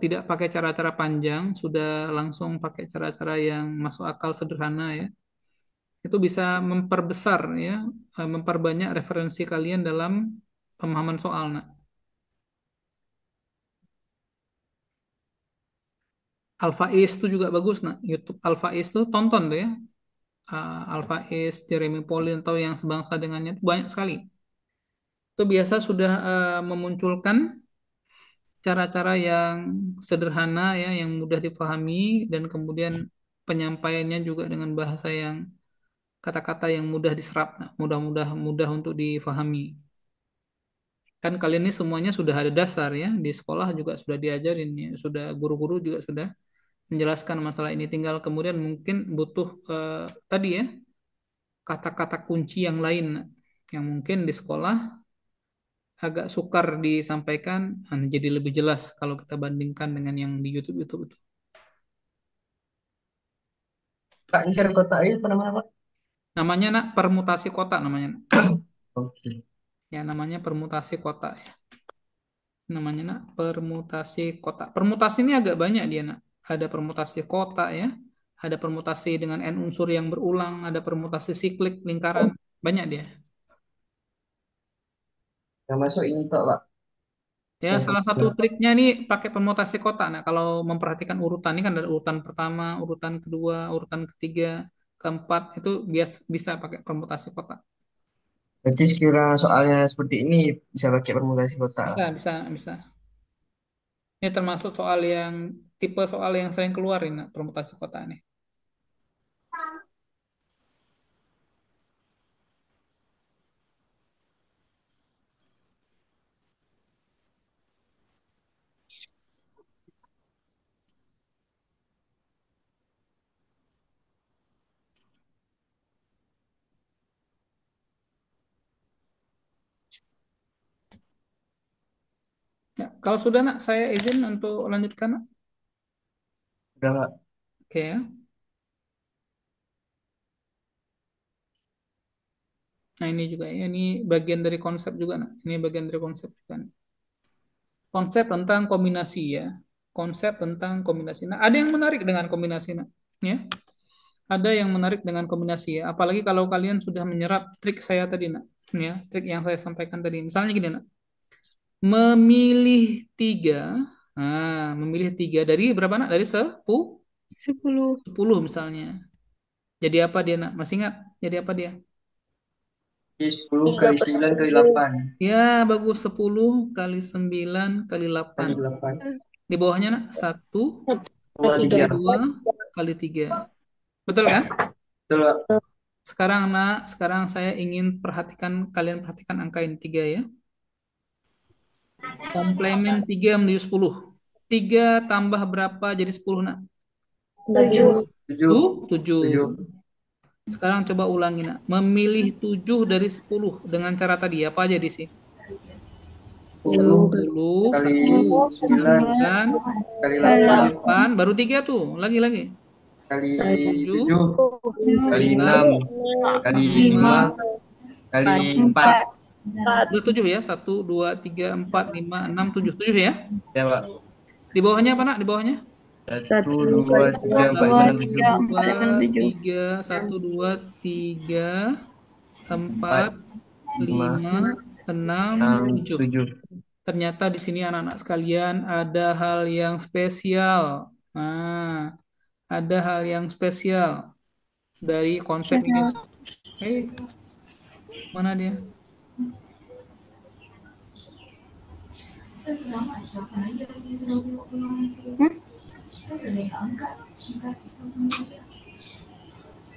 tidak pakai cara-cara panjang, sudah langsung pakai cara-cara yang masuk akal, sederhana ya. Itu bisa memperbesar ya, memperbanyak referensi kalian dalam pemahaman soal, nak. Alpha Ace itu juga bagus, nak. YouTube Alpha Ace tuh tonton tuh ya. Alpha Ace, Jeremy Pauline atau yang sebangsa dengannya itu banyak sekali. Itu biasa sudah memunculkan cara-cara yang sederhana ya, yang mudah dipahami, dan kemudian penyampaiannya juga dengan bahasa yang kata-kata yang mudah diserap, nah, mudah untuk difahami. Kan kalian ini semuanya sudah ada dasar ya, di sekolah juga sudah diajarin ya, sudah guru-guru juga sudah menjelaskan masalah ini. Tinggal kemudian mungkin butuh tadi ya, kata-kata kunci yang lain, nah, yang mungkin di sekolah agak sukar disampaikan, nah, jadi lebih jelas kalau kita bandingkan dengan yang di YouTube YouTube itu. Kak, ini share kotak ini apa namanya, Pak? Namanya, nak, permutasi kotak namanya, nak. Oke. Ya namanya permutasi kotak ya. Namanya, nak, permutasi kotak. Permutasi ini agak banyak dia, nak. Ada permutasi kotak ya. Ada permutasi dengan n unsur yang berulang, ada permutasi siklik lingkaran, banyak dia. Yang masuk ini tok, Pak. Ya, Yang salah satu kedua. triknya nih pakai permutasi kotak. Nah, kalau memperhatikan urutan ini kan ada urutan pertama, urutan kedua, urutan ketiga, keempat, itu bisa pakai permutasi kotak. Berarti sekiranya soalnya seperti ini bisa pakai permutasi kotak. Bisa, bisa, bisa. Ini termasuk tipe soal yang sering keluarin, nah, permutasi kotak ini. Ya, kalau sudah, nak, saya izin untuk lanjutkan, nak. Udah, Pak. Oke ya. Nah, ini juga ya, ini bagian dari konsep juga, nak. Ini bagian dari konsep juga, nih. Konsep tentang kombinasi ya. Konsep tentang kombinasi. Nah, ada yang menarik dengan kombinasi, nak. Ya. Ada yang menarik dengan kombinasi ya. Apalagi kalau kalian sudah menyerap trik saya tadi, nak. Ya, trik yang saya sampaikan tadi. Misalnya gini, nak. Memilih tiga. Nah, memilih tiga dari berapa, nak? Dari 10. 10 misalnya. Jadi apa dia, nak? Masih ingat? Jadi apa dia? Jadi 10 Tiga kali per 9 kali 10. 8 Ya, bagus. 10 kali 9 kali 8. kali 8. Di bawahnya, nak, 1 Dua, Tiga. 3. 2 kali 3. Betul kan? Betul, Pak. Sekarang, nak, sekarang saya ingin kalian perhatikan angka ini 3 ya. Komplement 3 menjadi 10. 3 tambah berapa jadi 10, nak? 7. 7. 7. 7. Sekarang coba ulangi, nak. Memilih 7 dari 10 dengan cara tadi apa aja di sini? 10 Kali 9 9 kali 8 8 baru 3 tuh. Lagi. kali 7 7 kali 6 kali 5 kali 4. udah 7 ya. 1 2 3 4 5 6 7. 7 ya. Ya, Pak. Di bawahnya apa, nak? Di bawahnya? 1 2 3 4 5 6 7. 3 1 2 3 4 5 5 6 6 7. 7. Ternyata di sini, anak-anak sekalian, ada hal yang spesial. Nah, ada hal yang spesial dari konsep ini. Oke. Mana dia?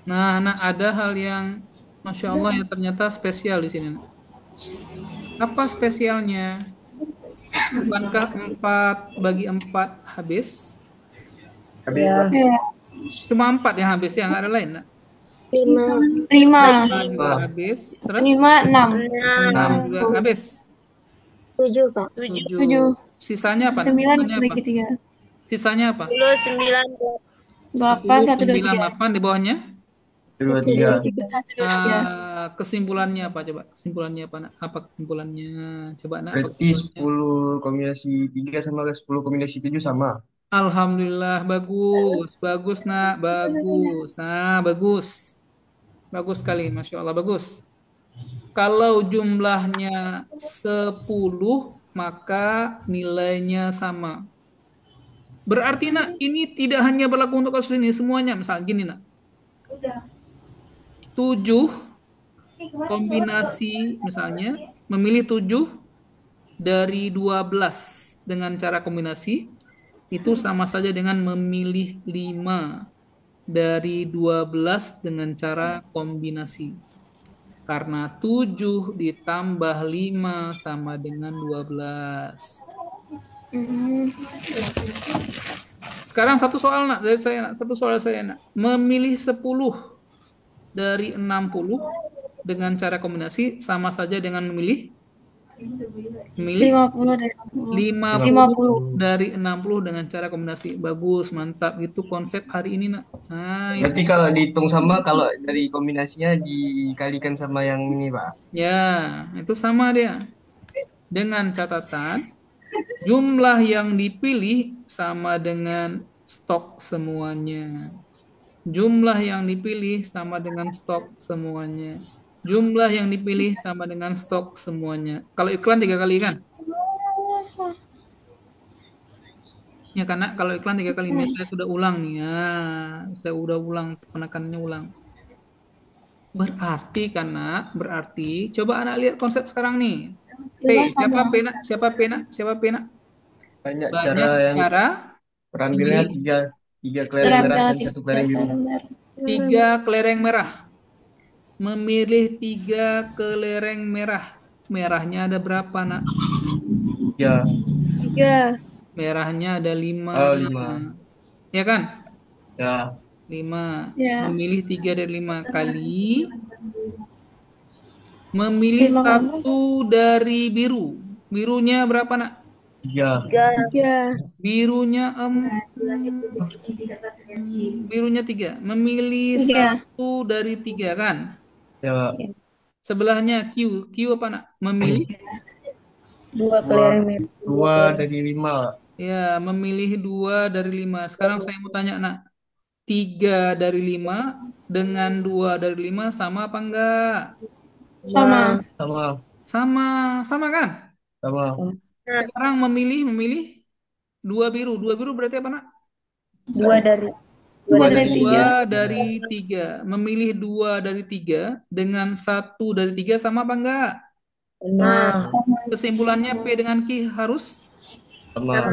Nah, ada hal yang Masya Allah yang ternyata spesial di sini. Nak. Apa spesialnya? Bukankah 4 bagi 4 habis? Habis Pak. Ya. Cuma 4 yang habis, yang ada lain. Nak. 5. 5. 5 juga Wah, habis. Terus 5, 6. 6 enam. juga habis. 7, Pak. 7. 7. Sisanya apa? Nak? 9 Sisanya apa? dibagi 3. Sisanya apa? 10, 9, 8, 10, 1, 2, 9, 3. 8 di bawahnya. 2, 1, 2, 3. 3, 3. 1, 2, 3. Kesimpulannya apa coba? Kesimpulannya apa nak? Apa kesimpulannya? Coba nak apa Berarti kesimpulannya? 10 kombinasi 3 sama 10 kombinasi 7 sama. Alhamdulillah bagus, bagus nak, bagus. Nah, bagus. Bagus sekali, Masya Allah, bagus. Kalau jumlahnya 10, maka nilainya sama. Berarti nak, ini tidak hanya berlaku untuk kasus ini, semuanya. Misal gini nak, 7 kombinasi misalnya, memilih 7 dari 12 dengan cara kombinasi, itu sama saja dengan memilih 5 dari 12 dengan cara kombinasi. Karena 7 ditambah 5 sama dengan 12. Sekarang satu soal nak dari saya nak. Satu soal saya nak. Memilih 10 dari 60 dengan cara kombinasi sama saja dengan memilih 50 dari 60. 50 dari 60 dengan cara kombinasi. Bagus, mantap. Itu konsep hari ini nak. Nah, itu. Berarti kalau dihitung sama, kalau dari kombinasinya dikalikan sama yang ini Pak. Ya, itu sama dia. Dengan catatan jumlah yang dipilih sama dengan stok semuanya. Jumlah yang dipilih sama dengan stok semuanya. Jumlah yang dipilih sama dengan stok semuanya. Kalau iklan 3 kali kan? Ya karena kalau iklan 3 kali ini saya sudah ulang nih ya. Saya udah ulang, penekanannya ulang. Berarti karena berarti coba anak lihat konsep sekarang nih. P, siapa P nak? Siapa P nak? Siapa P nak? Banyak cara Banyak yang cara perambilnya tiga kelereng merah dan satu kelereng biru. 3 kelereng merah. Memilih 3 kelereng merah. Merahnya ada berapa nak? 3. 3. Merahnya ada 5. Oh, 5. Ya kan? Ya, 5. Ya. Memilih 3 dari 5 kali. Memilih 5 kali. 1 dari biru. Birunya berapa nak? 3. 3. Birunya birunya 3. Memilih 3. 1 dari 3 kan? Ya, Pak. Sebelahnya Q. Q apa nak? Memilih 2 Dua, kelereng merah. 2 dari 5, Pak. ya, memilih 2 dari 5. Sekarang saya mau tanya nak, 3 dari 5 dengan 2 dari 5 sama apa enggak? Sama. Sama, Sama, sama kan? sama. Sekarang memilih 2 biru. 2 biru berarti apa nak? 2 dari 2 dari 2 3. dari 3. Memilih 2 dari 3 dengan 1 dari 3 sama apa enggak? Sama. Kesimpulannya P dengan Q harus Sama.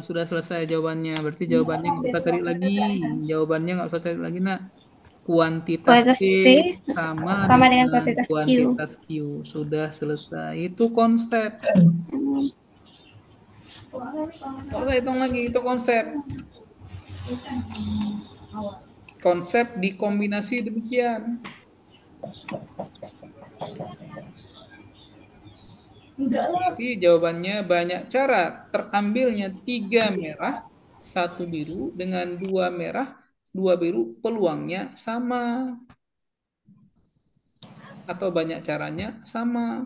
sudah selesai jawabannya. Berarti jawabannya nggak usah cari lagi. Jawabannya nggak usah cari lagi nak. Kuantitas Kualitas P P sama sama dengan dengan kuantitas Q. kuantitas Q. Sudah selesai. Itu konsep. Nggak usah hitung lagi. Itu konsep. Konsep dikombinasi demikian. Tapi jawabannya banyak cara. Terambilnya 3 merah, 1 biru dengan 2 merah, 2 biru, peluangnya sama. Atau banyak caranya sama.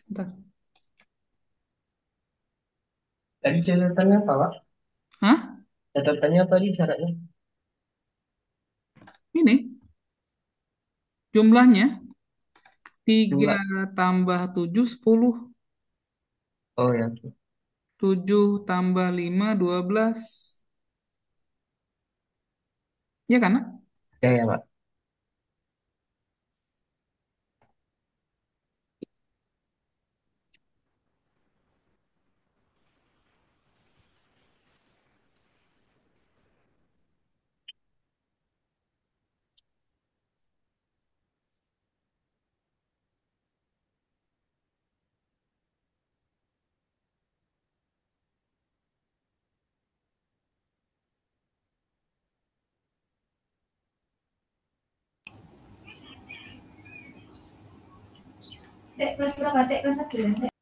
Bentar. Tadi catatannya apa, Pak? Hah? Catatannya apa tadi syaratnya? Ini jumlahnya tiga Jumlah. tambah 7 10. Oh ya. 7 tambah 5 12. Ya kan? Nak? Ya, ya, Pak. Dek, kelas berapa? Dek, kelas 1 ya? Dek?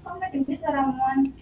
Kok nggak bisa ramuan?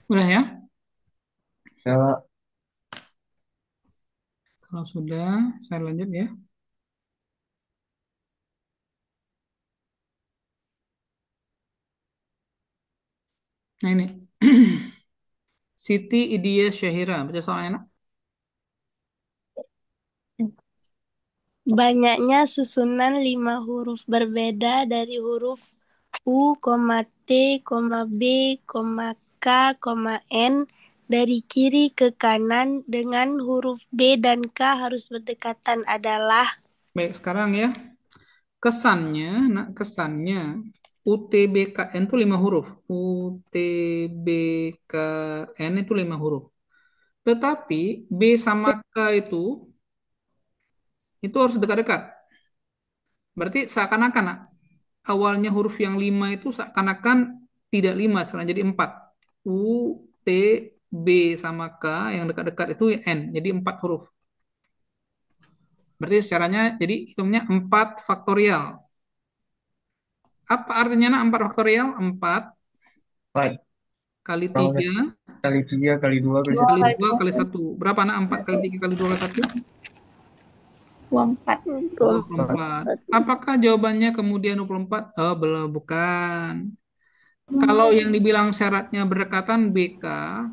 Udah ya? Ya, Pak. Kalau sudah, saya lanjut ya. Nah ini. Siti Idiya Syahira. Baca soalnya, Nak. Banyaknya susunan 5 huruf berbeda dari huruf U, T, B, K, N dari kiri ke kanan dengan huruf B dan K harus berdekatan adalah Baik, sekarang ya. Kesannya, nak kesannya UTBKN itu 5 huruf. UTBKN itu 5 huruf. Tetapi B sama K itu harus dekat-dekat. Berarti seakan-akan nak, awalnya huruf yang 5 itu seakan-akan tidak 5, sekarang jadi 4. U, T, B sama K yang dekat-dekat itu N, jadi 4 huruf. Berarti caranya jadi hitungnya 4 faktorial. Apa artinya nak 4 faktorial? 4 Pak. kali Kalau 3 kali 3, kali 2, kali kali 1. 2 kali 1. Berapa nak 4 kali 3 kali 2 kali 1? 24. 24. Apakah jawabannya kemudian 24? Oh, belum, bukan. Kalau yang dibilang syaratnya berdekatan BK,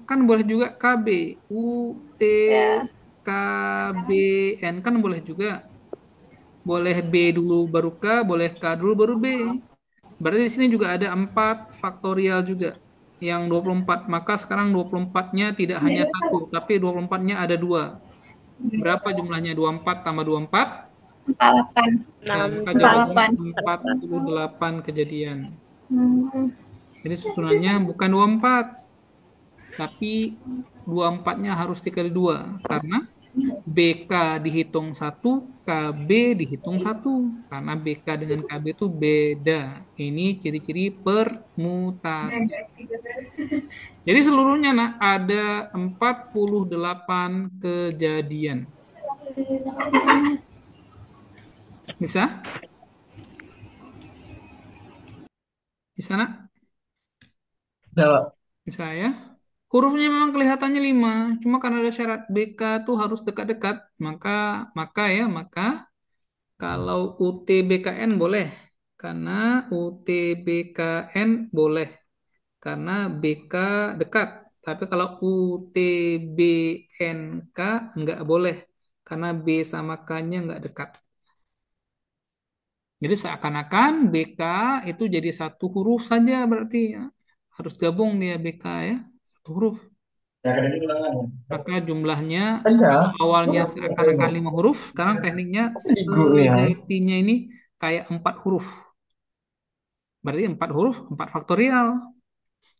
kan boleh juga KB. U, T, Ya. K, B, N, kan boleh juga. Boleh B dulu baru K, boleh K dulu baru B. Berarti di sini juga ada 4 faktorial juga. Yang 24. Maka sekarang 24-nya tidak hanya satu, tapi 24-nya ada dua. Berapa jumlahnya? 24 tambah 24? 48. Ya, 6, maka jawabannya 48. 48 kejadian. Hmm. Jadi susunannya bukan 24, tapi 24-nya harus dikali 2. Karena BK dihitung satu, KB dihitung satu. Karena BK dengan KB itu beda. Ini ciri-ciri permutasi. Jadi seluruhnya nak ada 48 kejadian. Bisa? Bisa nak? Jawab. Bisa ya? Hurufnya memang kelihatannya 5, cuma karena ada syarat BK tuh harus dekat-dekat, maka maka kalau UTBKN boleh, karena UTBKN boleh, karena BK dekat. Tapi kalau UTBNK nggak boleh, karena B sama K-nya nggak dekat. Jadi seakan-akan BK itu jadi satu huruf saja berarti ya. Harus gabung dia BK ya, satu huruf. Ya, kada diulangan. Maka jumlahnya Ada. awalnya Oh, seakan-akan 5 huruf, sekarang tekniknya Igu nih ya. sejatinya ini kayak 4 huruf. Berarti 4 huruf, 4 faktorial.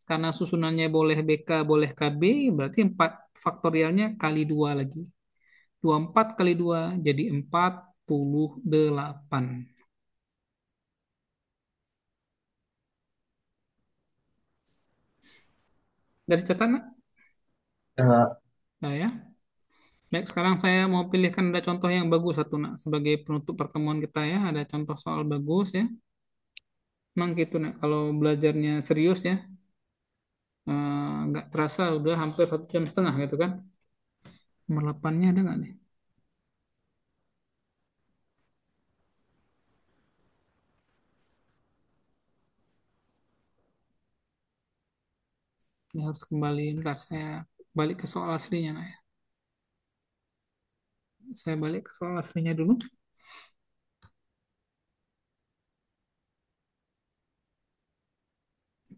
Karena susunannya boleh BK, boleh KB, berarti 4 faktorialnya kali 2 lagi. 24 kali 2 jadi 48. Dari catatan, Ya, nah ya. Baik, sekarang saya mau pilihkan ada contoh yang bagus satu nak sebagai penutup pertemuan kita ya. Ada contoh soal bagus ya. Memang gitu nak kalau belajarnya serius ya. Nggak terasa udah hampir 1 jam setengah gitu kan. Nomor 8-nya ada nggak nih? Ini harus kembali, ntar saya balik ke soal aslinya nah ya. Saya balik ke soal aslinya dulu.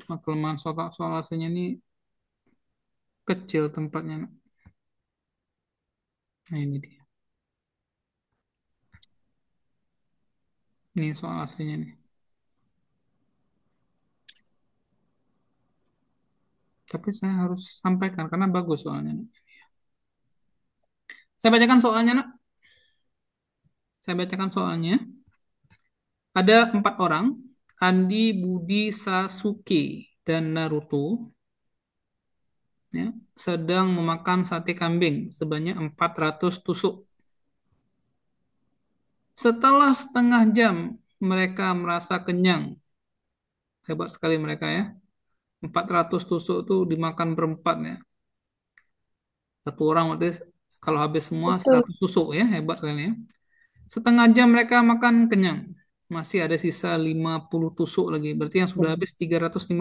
Cuma kelemahan soal aslinya ini kecil tempatnya nak. Nah ini dia. Ini soal aslinya nih. Tapi saya harus sampaikan karena bagus soalnya nak. Saya bacakan soalnya nak. Saya bacakan soalnya. Ada 4 orang, Andi, Budi, Sasuke, dan Naruto, ya, sedang memakan sate kambing sebanyak 400 tusuk. Setelah setengah jam, mereka merasa kenyang. Hebat sekali mereka ya. 400 tusuk itu dimakan berempat ya. Satu orang berarti kalau habis semua Betul. 100 tusuk ya, hebat sekali ya. Setengah jam mereka makan kenyang. Masih ada sisa 50 tusuk lagi. Berarti yang sudah habis 350.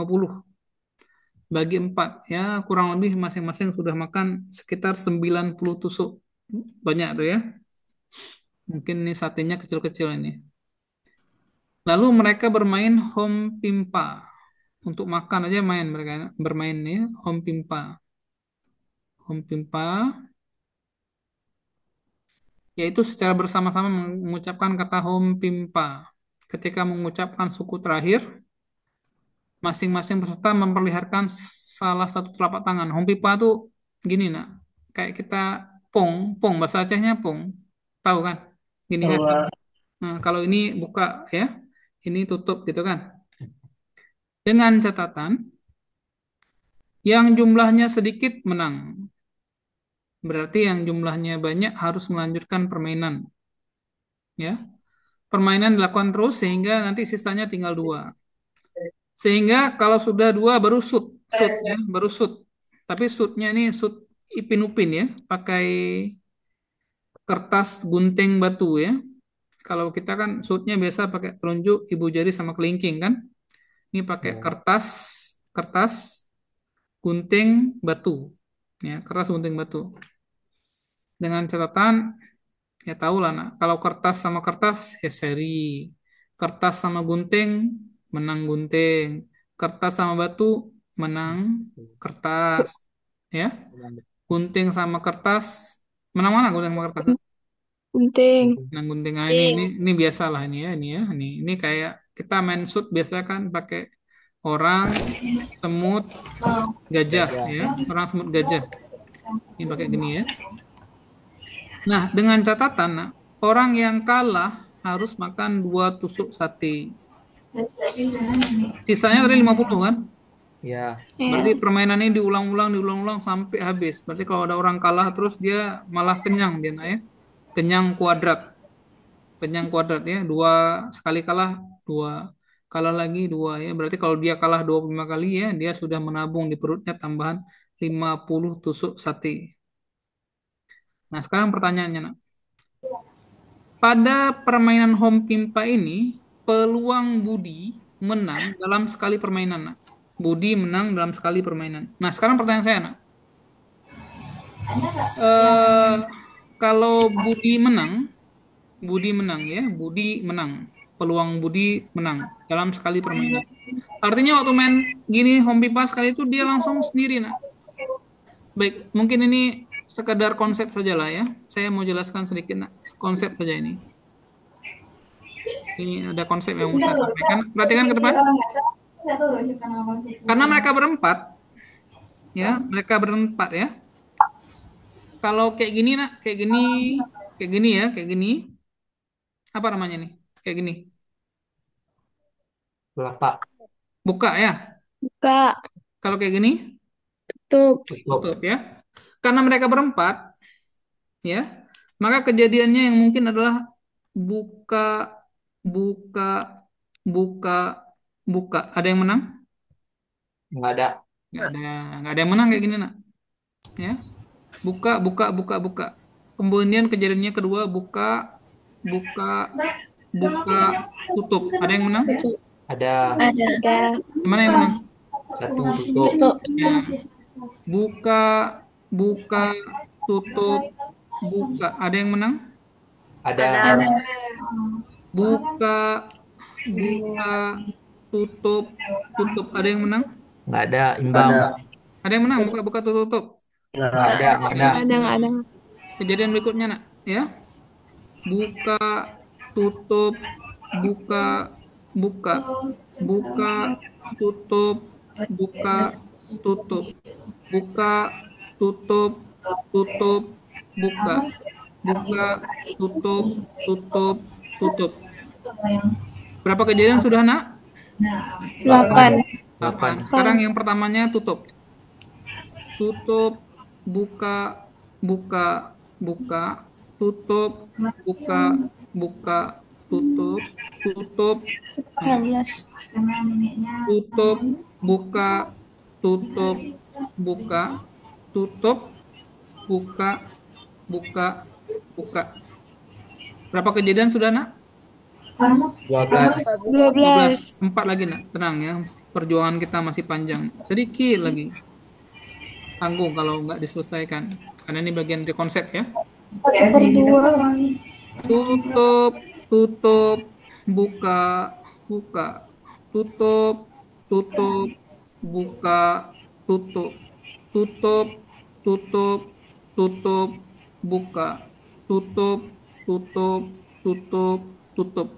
Bagi 4 ya kurang lebih masing-masing sudah makan sekitar 90 tusuk. Banyak tuh ya. Mungkin ini satenya kecil-kecil ini. Lalu mereka bermain home pimpa. Untuk makan aja main mereka bermain ya, home pimpa. Home pimpa yaitu secara bersama-sama mengucapkan kata home pimpa. Ketika mengucapkan suku terakhir, masing-masing peserta memperlihatkan salah satu telapak tangan. Home pimpa tuh gini nak, kayak kita pong, pong bahasa Acehnya pong, tahu kan? Gini kan? bahwa Nah, kalau ini buka ya, ini tutup gitu kan? Dengan catatan yang jumlahnya sedikit menang. Berarti yang jumlahnya banyak harus melanjutkan permainan. Ya, permainan dilakukan terus sehingga nanti sisanya tinggal 2. Sehingga kalau sudah 2 baru shoot, shoot ya, baru shoot. Tapi shootnya ini shoot Ipin Upin ya, pakai kertas gunting batu ya. Kalau kita kan shootnya biasa pakai telunjuk, ibu jari sama kelingking kan. Ini pakai kertas, kertas gunting batu, ya kertas gunting batu. Dengan catatan Ya tahu lah nak. Kalau kertas sama kertas ya seri. Kertas sama gunting menang gunting. Kertas sama batu menang kertas. Ya. Gunting sama kertas menang mana gunting sama kertas? Gunting. Menang gunting. Nah, ini biasa lah ini ya ini ya. Ini kayak kita main shoot biasa kan pakai orang, semut, gajah ya. Orang, semut, gajah. Ini pakai gini ya. Nah, dengan catatan, nak, orang yang kalah harus makan 2 tusuk sate. Sisanya tadi 50 kan? Ya. Berarti permainan ini diulang-ulang sampai habis. Berarti kalau ada orang kalah terus dia malah kenyang dia, nak, ya. Kenyang kuadrat. Kenyang kuadrat ya. Sekali kalah, 2. Kalah lagi 2 ya. Berarti kalau dia kalah 25 kali ya, dia sudah menabung di perutnya tambahan 50 tusuk sate. Nah, sekarang pertanyaannya, nak. Pada permainan home pimpa ini, peluang Budi menang dalam sekali permainan, nak. Budi menang dalam sekali permainan. Nah, sekarang pertanyaan saya, nak. Eh, kalau Budi menang ya, Budi menang. Peluang Budi menang dalam sekali permainan. Artinya waktu main gini home pimpa sekali itu dia langsung sendiri, nak. Baik, mungkin ini sekedar konsep saja lah ya. Saya mau jelaskan sedikit, nak. Konsep saja ini. Ini ada konsep yang mau saya sampaikan. Perhatikan ke depan. Karena mereka berempat, ya, mereka berempat ya. Kalau kayak gini nak, kayak gini ya, kayak gini. Apa namanya nih? Kayak gini. Telapak. Buka ya. Buka. Kalau kayak gini, Tutup. tutup ya. Karena mereka berempat, ya, maka kejadiannya yang mungkin adalah buka, buka, buka, buka. Ada yang menang? Nggak ada. Nggak ada yang menang kayak gini nak. Ya. Buka, buka, buka, buka. Kemudian kejadiannya kedua buka, buka, buka, tutup. Ada yang menang? Ada. Ada. Mana yang menang? Satu tutup. Tutup. Ya. Buka, buka, tutup, buka. Ada yang menang? Ada. Buka, buka, tutup, tutup. Ada yang menang? Nggak ada. Imbang. Ada yang menang? Buka, buka, tutup, tutup. Nggak ada. Nggak ada. Nggak ada. Kejadian berikutnya nak, ya. Buka, tutup, buka, buka, buka, tutup, buka, tutup, buka, tutup, tutup, buka, buka, tutup, tutup, tutup. Berapa kejadian sudah nak? 8. 8. Sekarang yang pertamanya tutup. Tutup, buka, buka, buka, tutup, buka, buka, tutup, tutup, 16. tutup, buka, tutup, buka, tutup, buka, buka, buka. Berapa kejadian sudah nak? 12. 12. 4 lagi nak. Tenang ya. Perjuangan kita masih panjang. Sedikit lagi. Tanggung kalau nggak diselesaikan. Karena ini bagian dari konsep ya. Tutup, tutup, buka, buka, tutup, tutup, buka, tutup, tutup, tutup, tutup, buka, tutup, tutup, tutup, tutup.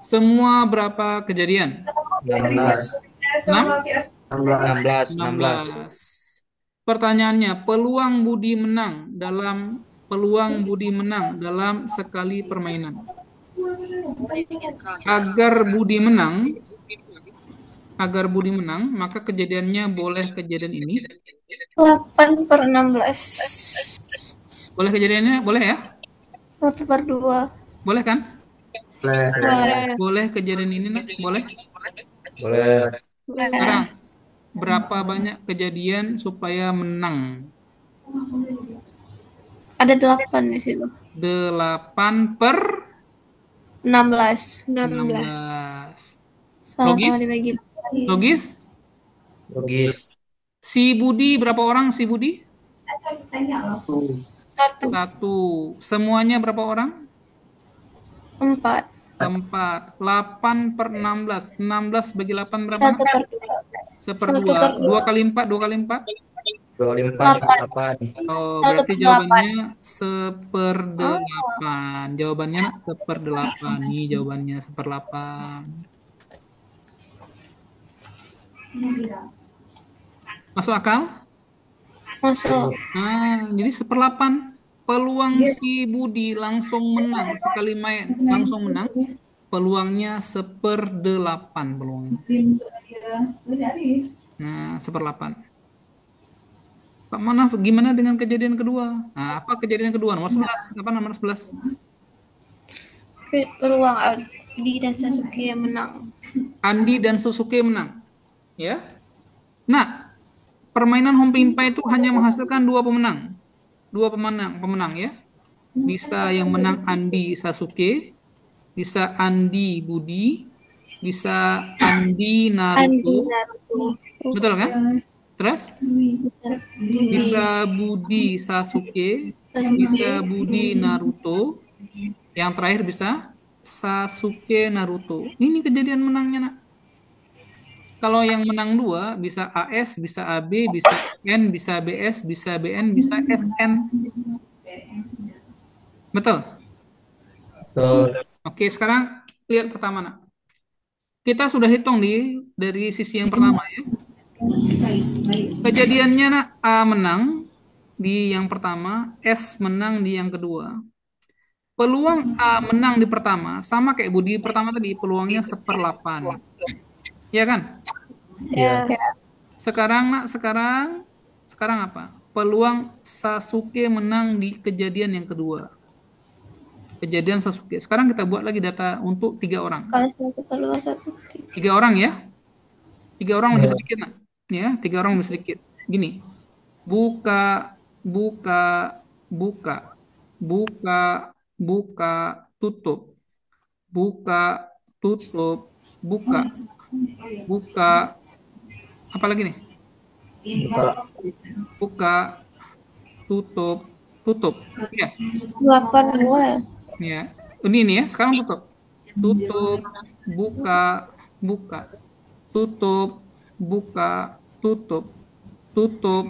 Semua berapa kejadian? 16. 6? 16. 16. Pertanyaannya, peluang Budi menang dalam sekali permainan. Agar Budi menang, maka kejadiannya boleh kejadian ini. 8/16. Boleh kejadiannya, boleh ya? 1/2. Boleh kan? Boleh. Boleh kejadian ini, nak? Boleh? Boleh. Sekarang, berapa banyak kejadian supaya menang? Ada 8 di situ. 8/16. 16. Sama-sama dibagi. Logis? Logis. Si Budi, berapa orang si Budi? 1. 1. Semuanya berapa orang? 4. Keempat. 8 per 16. 16 bagi 8 berapa? 1 per 2. 1 Seperdua. per 2 2. kali 4, 2 kali 4. 24, 8. 8. Oh, 1 berarti per 8. jawabannya seperdelapan. Jawabannya nak seperdelapan. Nih jawabannya seperdelapan. Masuk akal? Masuk. Nah, jadi seperdelapan. Peluang si Budi langsung menang. Sekali main langsung menang. Peluangnya seperdelapan peluangnya. Nah, seperdelapan. Pak Manaf, gimana dengan kejadian kedua? Nah, apa kejadian kedua? Nomor 11. Apa nomor 11? Peluang Adi dan Sasuke yang menang. Andi dan Susuke menang. Ya. Nah, permainan home pimpa itu hanya menghasilkan dua pemenang. Dua pemenang ya. Bisa yang menang Andi Sasuke, bisa Andi Budi, bisa Andi Andi Naruto. Naruto. Betul kan? Terus Budi. bisa Budi Sasuke, Sasuke. bisa Budi Naruto. Yang terakhir bisa Sasuke Naruto. Ini kejadian menangnya, nak. Kalau yang menang dua, bisa AS, bisa AB, bisa N, bisa BS, bisa BN, bisa SN. Betul? Betul. Oke, sekarang lihat pertama, nak. Kita sudah hitung dari sisi yang pertama ya. Kejadiannya, nak, A menang di yang pertama, S menang di yang kedua. Peluang A menang di pertama sama kayak Budi pertama tadi, peluangnya 1/8. Ya kan? Ya. Ya. Sekarang, nak, sekarang apa? Peluang Sasuke menang di kejadian yang kedua. Kejadian Sasuke. Sekarang kita buat lagi data untuk 3 orang. Kalau 1 peluang 1. 3 orang ya. 3 orang lebih Ya. sedikit, nak. Ya, 3 orang lebih sedikit. Gini. Buka, buka, buka, buka, buka, tutup, buka, tutup, buka, buka. Apa lagi nih? Buka. Buka, tutup, tutup. Ya, 8 2. ya. Ini ya. Sekarang tutup. Tutup, buka, buka, tutup, buka, tutup, tutup,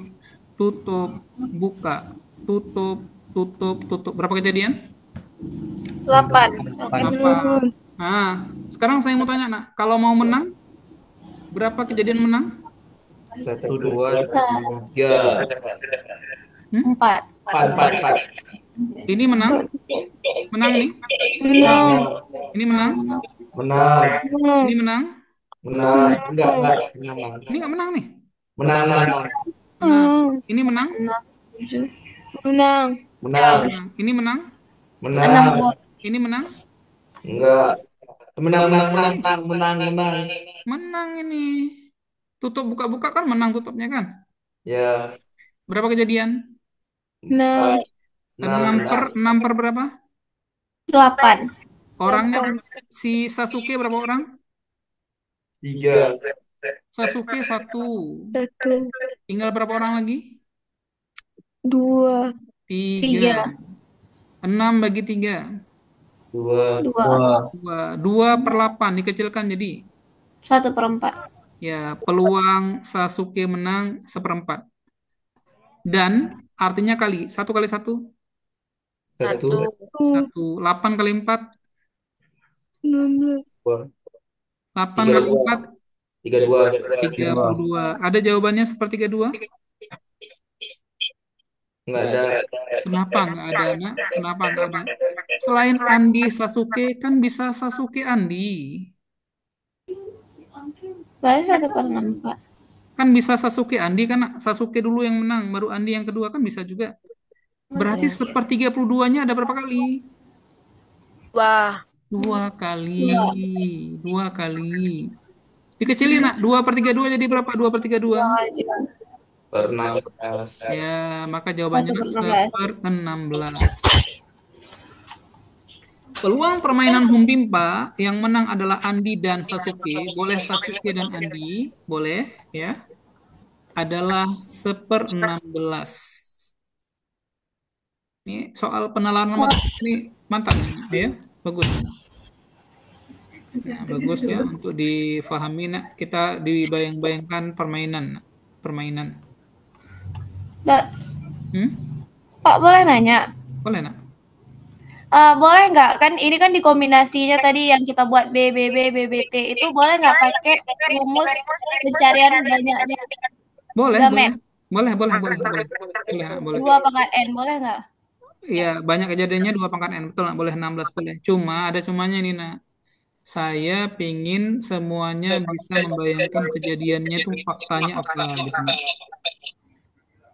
tutup, buka, tutup, tutup, tutup. Berapa kejadian? 8. 8. Nah, sekarang saya mau tanya, nak, kalau mau menang, berapa kejadian menang? 1, 2, 3. 4. 4. Ini menang, menang nih. Menang. Ini menang, Menang. ini menang, Menang. Enggak. Menang. ini nggak menang nih. Menang. Menang. Ini menang, 7. Menang. Menang. menang. Ini menang, Menang. 6 ini menang, Enggak. Menang. menang ini. Tutup buka-buka kan menang tutupnya kan? Ya. Berapa kejadian? 6. 6 per berapa? 8. Orangnya si Sasuke berapa orang? 3. Sasuke 1. 1. Tinggal berapa orang lagi? 2. 3. 6 bagi 3. 2. 2. 2/8 dikecilkan jadi. 1/4. Ya, peluang Sasuke menang 1/4. Dan artinya kali. 1 kali 1. 1. 1. 8 kali 4. 16. 8 kali 4. 32. 32. Ada jawabannya sepertiga 2? Enggak ada. Kenapa nggak ada, nak? Kenapa nggak ada? Selain Andi Sasuke, kan bisa Sasuke Andi. Baru 1/6, Pak. Kan bisa Sasuke Andi, kan, nak? Sasuke dulu yang menang, baru Andi yang kedua, kan bisa juga. Berarti 1/32-nya ada berapa kali? Wah. 2 kali. 2 kali. Dikecilin, nak. 2/32 jadi berapa? 2/32. Per 16. Ya, maka jawabannya 1/16. 1/16. Peluang permainan home pimpa yang menang adalah Andi dan Sasuke. Boleh Sasuke dan Andi, boleh ya. Adalah 1/16. Ini soal penalaran matematik ini mantap ya. Bagus. Ya, bagus ya untuk difahami nak. Kita dibayang-bayangkan permainan, nak. Permainan. Ba- Hmm? Pak, boleh nanya? Boleh nak? Boleh nggak? Kan ini kan dikombinasinya tadi yang kita buat BBB, BBT itu boleh nggak pakai rumus pencarian banyaknya Boleh, boleh. gamet? Boleh, boleh, boleh, boleh. Boleh, nak, boleh. 2 pangkat N, boleh nggak? Iya, banyak kejadiannya 2 pangkat N. Betul nak, boleh 16 boleh. Cuma ada cumanya nih nak. Saya pingin semuanya bisa membayangkan kejadiannya itu faktanya apa gitu nak.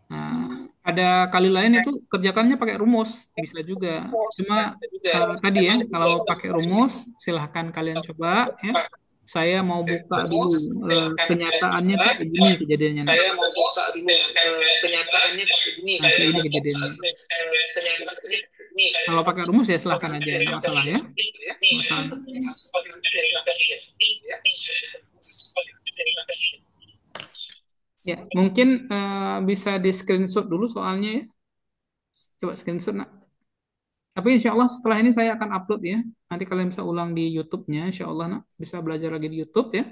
Nah, ada kali lain itu kerjakannya pakai rumus, bisa juga. Cuma tadi ya, kalau pakai rumus, silahkan kalian coba ya. Saya mau buka dulu kenyataannya tuh begini kejadiannya. Nah, nah, kayak ini kejadiannya. Kalau pakai rumus ya silahkan aja, nggak masalah ya. Masalah. Ya, mungkin bisa di screenshot dulu soalnya ya. Coba screenshot nak. Tapi insya Allah setelah ini saya akan upload ya. Nanti kalian bisa ulang di YouTube-nya. Insya Allah nak bisa belajar lagi di YouTube ya.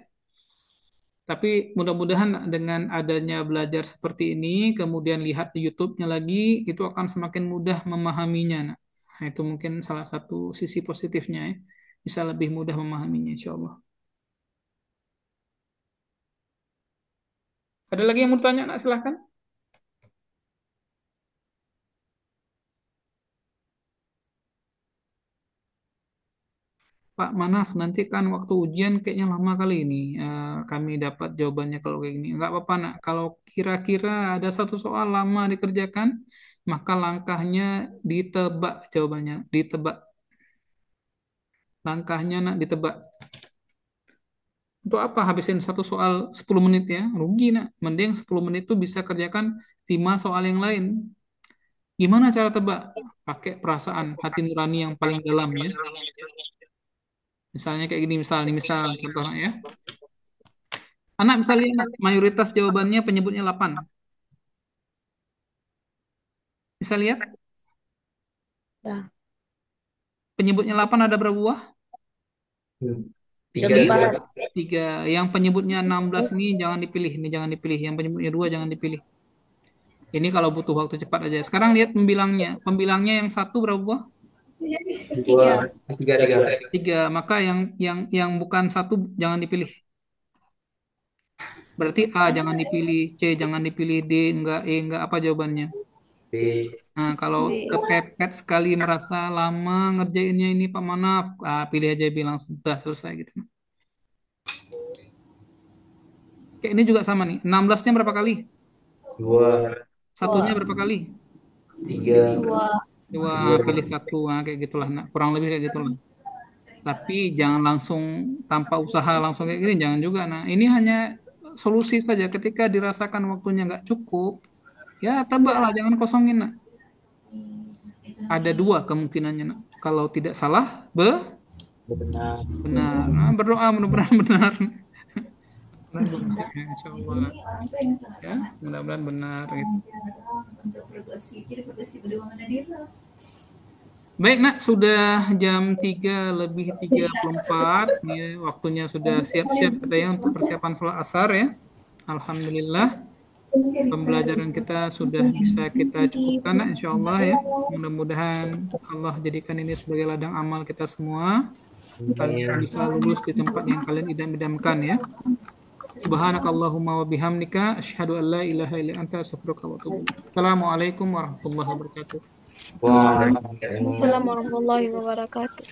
Tapi mudah-mudahan dengan adanya belajar seperti ini, kemudian lihat di YouTube-nya lagi, itu akan semakin mudah memahaminya nak. Nah, itu mungkin salah satu sisi positifnya ya. Bisa lebih mudah memahaminya insya Allah. Ada lagi yang mau tanya nak? Silahkan. Pak Manaf, nanti kan waktu ujian kayaknya lama kali ini kami dapat jawabannya kalau kayak gini. Enggak apa-apa nak, kalau kira-kira ada satu soal lama dikerjakan, maka langkahnya ditebak jawabannya, ditebak. Langkahnya nak ditebak. Untuk apa habisin satu soal 10 menit ya? Rugi nak. Mending 10 menit itu bisa kerjakan 5 soal yang lain. Gimana cara tebak? Pakai perasaan hati nurani yang paling dalam ya. Misalnya kayak gini, misal contohnya ya. Anak bisa lihat nak, mayoritas jawabannya penyebutnya 8. Bisa lihat? Ya. Penyebutnya 8 ada berapa buah? 3. 3. Yang penyebutnya 16 ini jangan dipilih. Ini jangan dipilih. Yang penyebutnya 2 jangan dipilih. Ini kalau butuh waktu cepat aja. Sekarang lihat pembilangnya. Pembilangnya yang 1 berapa buah? 3. 3. Maka yang bukan 1 jangan dipilih. Berarti A jangan dipilih, C jangan dipilih, D enggak, E enggak, apa jawabannya? B. Nah, kalau kepepet sekali merasa lama ngerjainnya ini Pak Manaf, pilih aja B langsung sudah selesai gitu. Oke, ini juga sama nih. 16-nya berapa kali? 2. Satunya berapa kali? 3. 2, pilih 1. Nah, kayak gitulah. Nah, kurang lebih kayak gitulah. Tapi jangan langsung tanpa usaha langsung kayak gini, jangan juga. Nah, ini hanya solusi saja ketika dirasakan waktunya nggak cukup, ya tebaklah, jangan kosongin. Nah. Ada 2 kemungkinannya. Nah. Kalau tidak salah, Benar. benar. Nah, berdoa mudah-mudahan benar. Ya, insya Allah. Ya, mudah-mudahan benar. Gitu. Baik, nak, sudah jam 3:34. Ya, waktunya sudah siap-siap katanya untuk persiapan sholat asar ya. Alhamdulillah. Pembelajaran kita sudah bisa kita cukupkan, nak, insya Allah ya. Mudah-mudahan Allah jadikan ini sebagai ladang amal kita semua. Kalian bisa lulus di tempat yang kalian idam-idamkan ya. Subhanakallahumma wa bihamdika asyhadu an la ilaha illa anta astaghfiruka wa atubu ilaik. Assalamualaikum warahmatullahi wabarakatuh. Assalamualaikum warahmatullahi wabarakatuh.